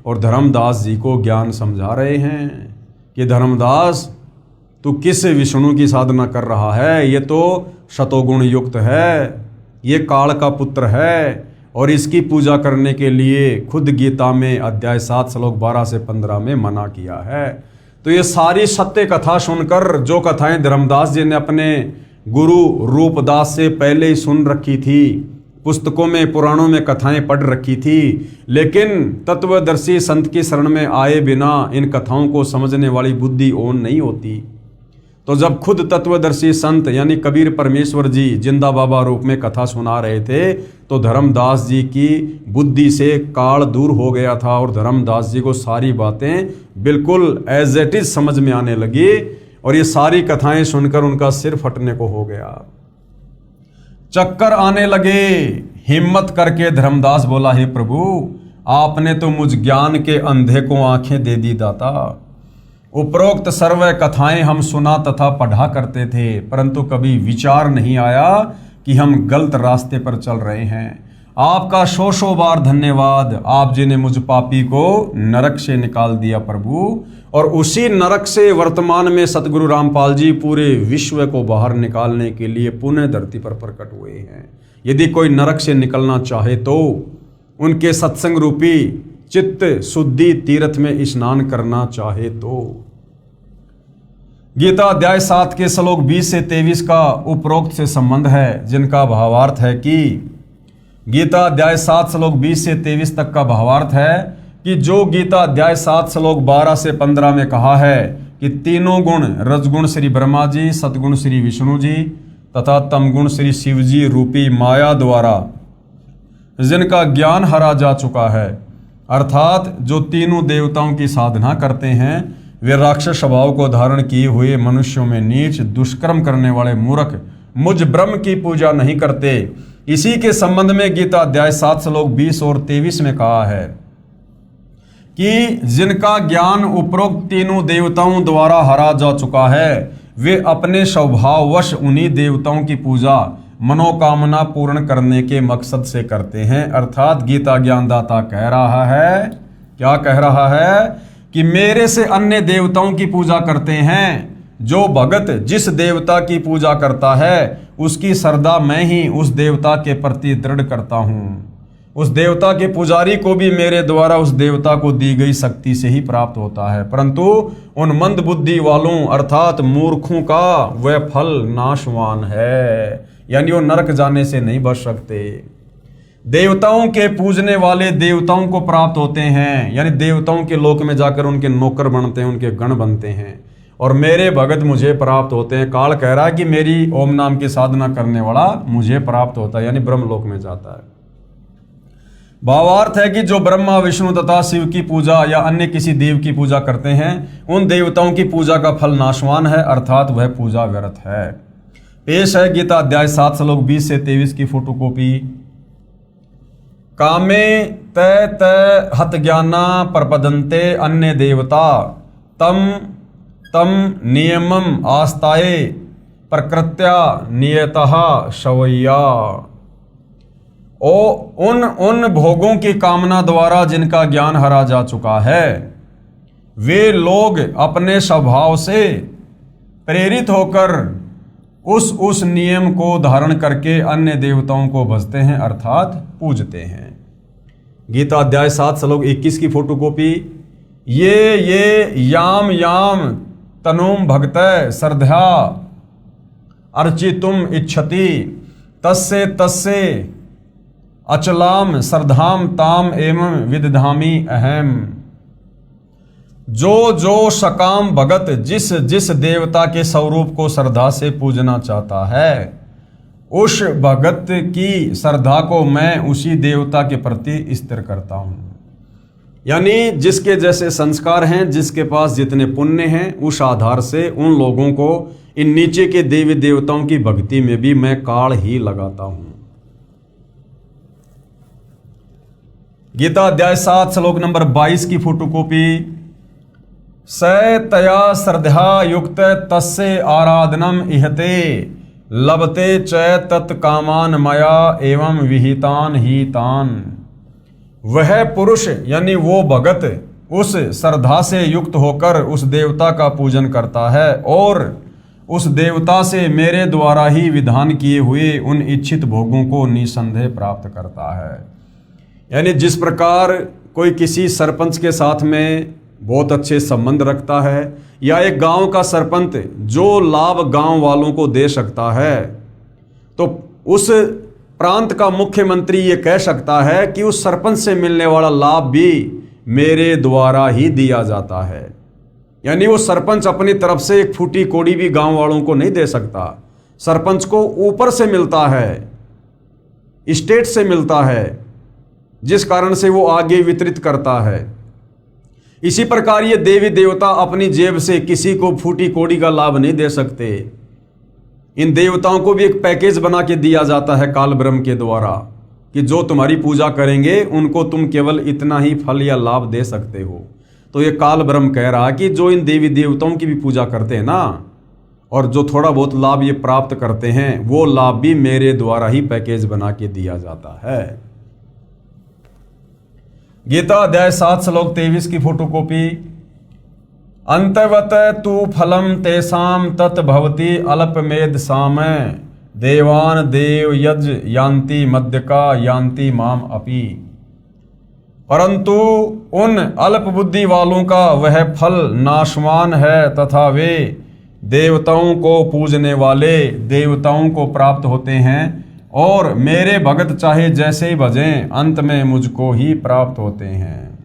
और धर्मदास जी को ज्ञान समझा रहे हैं कि धर्मदास तू किस विष्णु की साधना कर रहा है, ये तो शतोगुण युक्त है, ये काल का पुत्र है, और इसकी पूजा करने के लिए खुद गीता में अध्याय 7 श्लोक 12 से 15 में मना किया है। तो ये सारी सत्य कथा सुनकर, जो कथाएं धर्मदास जी ने अपने गुरु रूपदास से पहले ही सुन रखी थी, पुस्तकों में पुराणों में कथाएं पढ़ रखी थी, लेकिन तत्वदर्शी संत की शरण में आए बिना इन कथाओं को समझने वाली बुद्धि ओन नहीं होती। तो जब खुद तत्वदर्शी संत यानी कबीर परमेश्वर जी जिंदा बाबा रूप में कथा सुना रहे थे तो धर्मदास जी की बुद्धि से काल दूर हो गया था और धर्मदास जी को सारी बातें बिल्कुल एज इट इज समझ में आने लगी और ये सारी कथाएं सुनकर उनका सिर फटने को हो गया, चक्कर आने लगे। हिम्मत करके धर्मदास बोला, हे प्रभु, आपने तो मुझ ज्ञान के अंधे को आंखें दे दी दाता। उपरोक्त सर्व कथाएं हम सुना तथा पढ़ा करते थे, परंतु कभी विचार नहीं आया कि हम गलत रास्ते पर चल रहे हैं। आपका सौ बार धन्यवाद, आप जी ने मुझ पापी को नरक से निकाल दिया प्रभु, और उसी नरक से वर्तमान में सतगुरु रामपाल जी पूरे विश्व को बाहर निकालने के लिए पुनः धरती पर प्रकट हुए हैं। यदि कोई नरक से निकलना चाहे तो उनके सत्संग रूपी चित्त शुद्धि तीर्थ में स्नान करना चाहे तो। गीता अध्याय 7 के श्लोक 20 से 23 का उपरोक्त से संबंध है, जिनका भावार्थ है कि गीता अध्याय 7 श्लोक 20 से 23 तक का भावार्थ है कि जो गीता अध्याय 7 श्लोक 12 से 15 में कहा है कि तीनों गुण रजगुण श्री ब्रह्मा जी, सतगुण श्री विष्णु जी तथा तमगुण श्री शिव जी रूपी माया द्वारा जिनका ज्ञान हरा जा चुका है, अर्थात जो तीनों देवताओं की साधना करते हैं, वे राक्षस स्वभाव को धारण किए हुए मनुष्यों में नीच दुष्कर्म करने वाले मूर्ख मुझ ब्रह्म की पूजा नहीं करते। इसी के संबंध में गीता अध्याय 7 श्लोक 20 और 23 में कहा है कि जिनका ज्ञान उपरोक्त तीनों देवताओं द्वारा हरा जा चुका है, वे अपने स्वभाववश उन्हीं देवताओं की पूजा मनोकामना पूर्ण करने के मकसद से करते हैं। अर्थात गीता ज्ञानदाता कह रहा है, क्या कह रहा है कि मेरे से अन्य देवताओं की पूजा करते हैं। जो भगत जिस देवता की पूजा करता है उसकी श्रद्धा मैं ही उस देवता के प्रति दृढ़ करता हूँ। उस देवता के पुजारी को भी मेरे द्वारा उस देवता को दी गई शक्ति से ही प्राप्त होता है, परंतु उन मंद बुद्धि वालों अर्थात मूर्खों का वह फल नाशवान है, यानी वो नरक जाने से नहीं बच सकते। देवताओं के पूजने वाले देवताओं को प्राप्त होते हैं, यानी देवताओं के लोक में जाकर उनके नौकर बनते हैं, उनके गण बनते हैं, और मेरे भगत मुझे प्राप्त होते हैं। काल कह रहा है कि मेरी ओम नाम की साधना करने वाला मुझे प्राप्त होता है, यानी ब्रह्म लोक में जाता है। भावार्थ है कि जो ब्रह्मा विष्णु तथा शिव की पूजा या अन्य किसी देव की पूजा करते हैं, उन देवताओं की पूजा का फल नाशवान है, अर्थात वह पूजा व्यर्थ है। पेश है गीता अध्याय 7 श्लोक 20 से 23 की फोटोकॉपी। कामे तय तय हत ज्ञाना प्रपदन्ते अन्य देवता तम तम नियमम आस्ताये प्रकृत्या नियतः शवैया। उन भोगों की कामना द्वारा जिनका ज्ञान हरा जा चुका है, वे लोग अपने स्वभाव से प्रेरित होकर उस नियम को धारण करके अन्य देवताओं को भजते हैं अर्थात पूजते हैं। गीता अध्याय 7 श्लोक 21 की फोटोकॉपी। ये याम याम तनुम भक्तय श्रद्धा अर्चितुम इच्छति तस्से तस्से अचलाम श्रद्धाम ताम एवं विदधामि अहम। जो सकाम भगत जिस जिस देवता के स्वरूप को श्रद्धा से पूजना चाहता है, उस भगत की श्रद्धा को मैं उसी देवता के प्रति स्थिर करता हूं। यानी जिसके जैसे संस्कार हैं, जिसके पास जितने पुण्य हैं, उस आधार से उन लोगों को इन नीचे के देवी देवताओं की भक्ति में भी मैं काल ही लगाता हूं। गीता अध्याय 7 श्लोक नंबर 22 की फोटोकॉपी। स तया श्रद्धा युक्त तस्य आराधनम इहते लभते च तत्कामान मया एवं विहितान ही तान। वह पुरुष यानी वो भगत उस श्रद्धा से युक्त होकर उस देवता का पूजन करता है और उस देवता से मेरे द्वारा ही विधान किए हुए उन इच्छित भोगों को निसंदेह प्राप्त करता है। यानी जिस प्रकार कोई किसी सरपंच के साथ में बहुत अच्छे संबंध रखता है, या एक गांव का सरपंच जो लाभ गांव वालों को दे सकता है, तो उस प्रांत का मुख्यमंत्री ये कह सकता है कि उस सरपंच से मिलने वाला लाभ भी मेरे द्वारा ही दिया जाता है। यानी वो सरपंच अपनी तरफ से एक फूटी कोड़ी भी गांव वालों को नहीं दे सकता। सरपंच को ऊपर से मिलता है, स्टेट से मिलता है, जिस कारण से वो आगे वितरित करता है। इसी प्रकार ये देवी देवता अपनी जेब से किसी को फूटी कोड़ी का लाभ नहीं दे सकते। इन देवताओं को भी एक पैकेज बना के दिया जाता है काल ब्रह्म के द्वारा कि जो तुम्हारी पूजा करेंगे उनको तुम केवल इतना ही फल या लाभ दे सकते हो। तो ये काल ब्रह्म कह रहा कि जो इन देवी देवताओं की भी पूजा करते हैं ना, और जो थोड़ा बहुत लाभ ये प्राप्त करते हैं, वो लाभ भी मेरे द्वारा ही पैकेज बना के दिया जाता है। गीता अध्याय 7 श्लोक 23 की फोटोकॉपी। अंतवत तु फलम तेषाम तत् भवति अल्पमेध साम देवान देव यज यान्ति मध्यका यान्ति माम अपि। परंतु उन अल्प बुद्धि वालों का वह फल नाशवान है तथा वे देवताओं को पूजने वाले देवताओं को प्राप्त होते हैं, और मेरे भगत चाहे जैसे ही भजें अंत में मुझको ही प्राप्त होते हैं।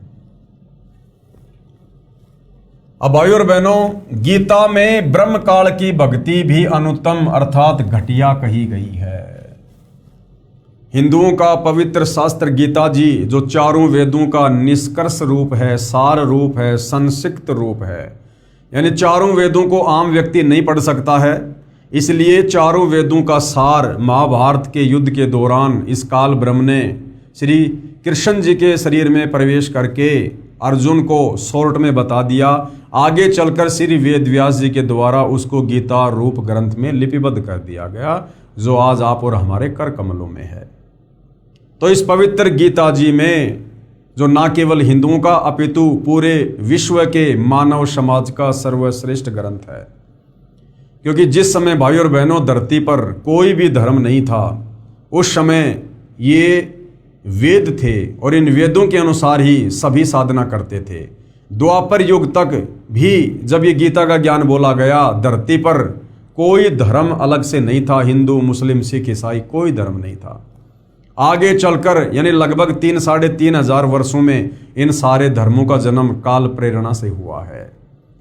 अब भाइयों और बहनों, गीता में ब्रह्म काल की भक्ति भी अनुत्तम अर्थात घटिया कही गई है। हिंदुओं का पवित्र शास्त्र गीता जी, जो चारों वेदों का निष्कर्ष रूप है, सार रूप है, संक्षिप्त रूप है, यानी चारों वेदों को आम व्यक्ति नहीं पढ़ सकता है, इसलिए चारों वेदों का सार महाभारत के युद्ध के दौरान इस काल ब्रह्म ने श्री कृष्ण जी के शरीर में प्रवेश करके अर्जुन को शॉर्ट में बता दिया। आगे चलकर श्री वेद व्यास जी के द्वारा उसको गीता रूप ग्रंथ में लिपिबद्ध कर दिया गया, जो आज आप और हमारे कर कमलों में है। तो इस पवित्र गीता जी में, जो ना केवल हिंदुओं का अपितु पूरे विश्व के मानव समाज का सर्वश्रेष्ठ ग्रंथ है, क्योंकि जिस समय भाइयों और बहनों धरती पर कोई भी धर्म नहीं था, उस समय ये वेद थे और इन वेदों के अनुसार ही सभी साधना करते थे। द्वापर युग तक भी जब ये गीता का ज्ञान बोला गया, धरती पर कोई धर्म अलग से नहीं था, हिंदू मुस्लिम सिख ईसाई कोई धर्म नहीं था। आगे चलकर यानी लगभग 3-3.5 वर्षों में इन सारे धर्मों का जन्म काल प्रेरणा से हुआ है।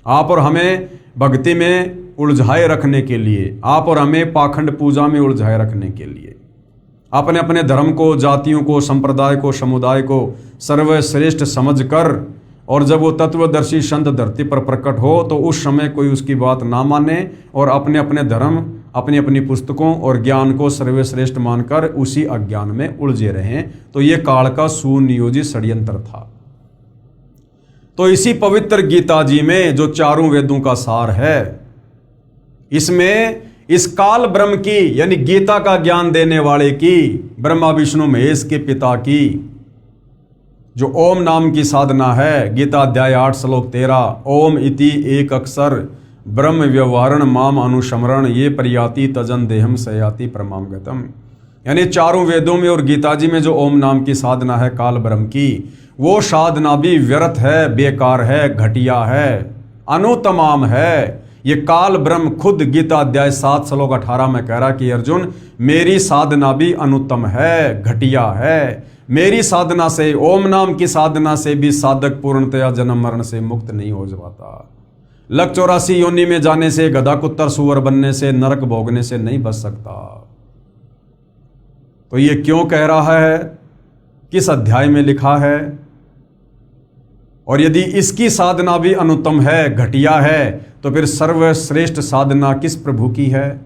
आप और हमें भक्ति में उलझाए रखने के लिए, आप और हमें पाखंड पूजा में उलझाए रखने के लिए, अपने अपने धर्म को, जातियों को, संप्रदाय को, समुदाय को सर्वश्रेष्ठ समझकर, और जब वो तत्वदर्शी संत धरती पर प्रकट हो तो उस समय कोई उसकी बात ना माने और अपने अपने धर्म अपनी अपनी पुस्तकों और ज्ञान को सर्वश्रेष्ठ मानकर उसी अज्ञान में उलझे रहे। तो ये काल का सुनियोजित षड्यंत्र था। तो इसी पवित्र गीता जी में जो चारों वेदों का सार है, इसमें इस काल ब्रह्म की यानी गीता का ज्ञान देने वाले की, ब्रह्मा विष्णु महेश के पिता की जो ओम नाम की साधना है, गीता अध्याय 8 श्लोक 13, ओम इति एक अक्षर ब्रह्म व्यवहारण माम अनुशमरण ये परियाति तजन देहम सयाति परमाम गतम। यानी चारों वेदों में और गीता जी में जो ओम नाम की साधना है काल ब्रह्म की, वो साधना भी व्यर्थ है, बेकार है, घटिया है, अनुतमाम है। ये काल ब्रह्म खुद गीता अध्याय 7 श्लोक 18 में कह रहा कि अर्जुन मेरी साधना भी अनुत्तम है, घटिया है। मेरी साधना से, ओम नाम की साधना से भी साधक पूर्णतया जन्म मरण से मुक्त नहीं हो जाता। लक 84 योनि में जाने से, गधा कुत्तर सुअर बनने से, नरक भोगने से नहीं बच सकता। तो ये क्यों कह रहा है, किस अध्याय में लिखा है, और यदि इसकी साधना भी अनुत्तम है, घटिया है, तो फिर सर्वश्रेष्ठ साधना किस प्रभु की है?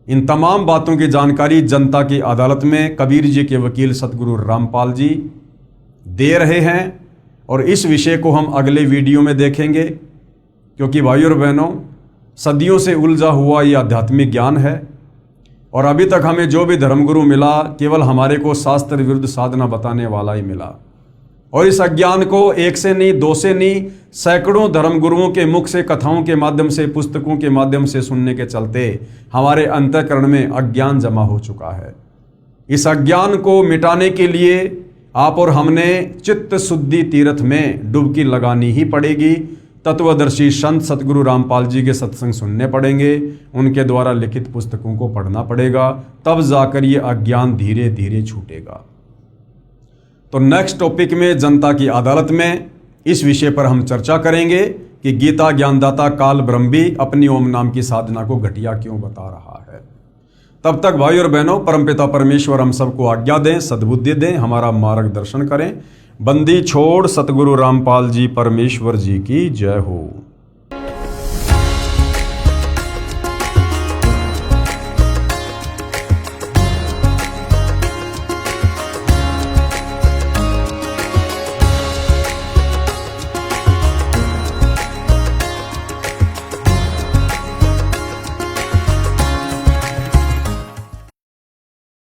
इन तमाम बातों की जानकारी जनता की अदालत में कबीर जी के वकील सतगुरु रामपाल जी दे रहे हैं, और इस विषय को हम अगले वीडियो में देखेंगे। क्योंकि भाइयों और बहनों, सदियों से उलझा हुआ ये आध्यात्मिक ज्ञान है, और अभी तक हमें जो भी धर्मगुरु मिला केवल हमारे को शास्त्र विरुद्ध साधना बताने वाला ही मिला। और इस अज्ञान को एक से नहीं, दो से नहीं, सैकड़ों धर्मगुरुओं के मुख से, कथाओं के माध्यम से, पुस्तकों के माध्यम से सुनने के चलते हमारे अंतःकरण में अज्ञान जमा हो चुका है। इस अज्ञान को मिटाने के लिए आप और हमने चित्त शुद्धि तीर्थ में डुबकी लगानी ही पड़ेगी। तत्वदर्शी संत सतगुरु रामपाल जी के सत्संग सुनने पड़ेंगे, उनके द्वारा लिखित पुस्तकों को पढ़ना पड़ेगा, तब जाकर ये अज्ञान धीरे धीरे छूटेगा। तो नेक्स्ट टॉपिक में जनता की अदालत में इस विषय पर हम चर्चा करेंगे कि गीता ज्ञानदाता काल ब्रह्म भी अपनी ओम नाम की साधना को घटिया क्यों बता रहा है। तब तक भाई और बहनों, परमपिता परमेश्वर हम सबको आज्ञा दें, सद्बुद्धि दें, हमारा मार्गदर्शन करें। बंदी छोड़ सतगुरु रामपाल जी परमेश्वर जी की जय हो।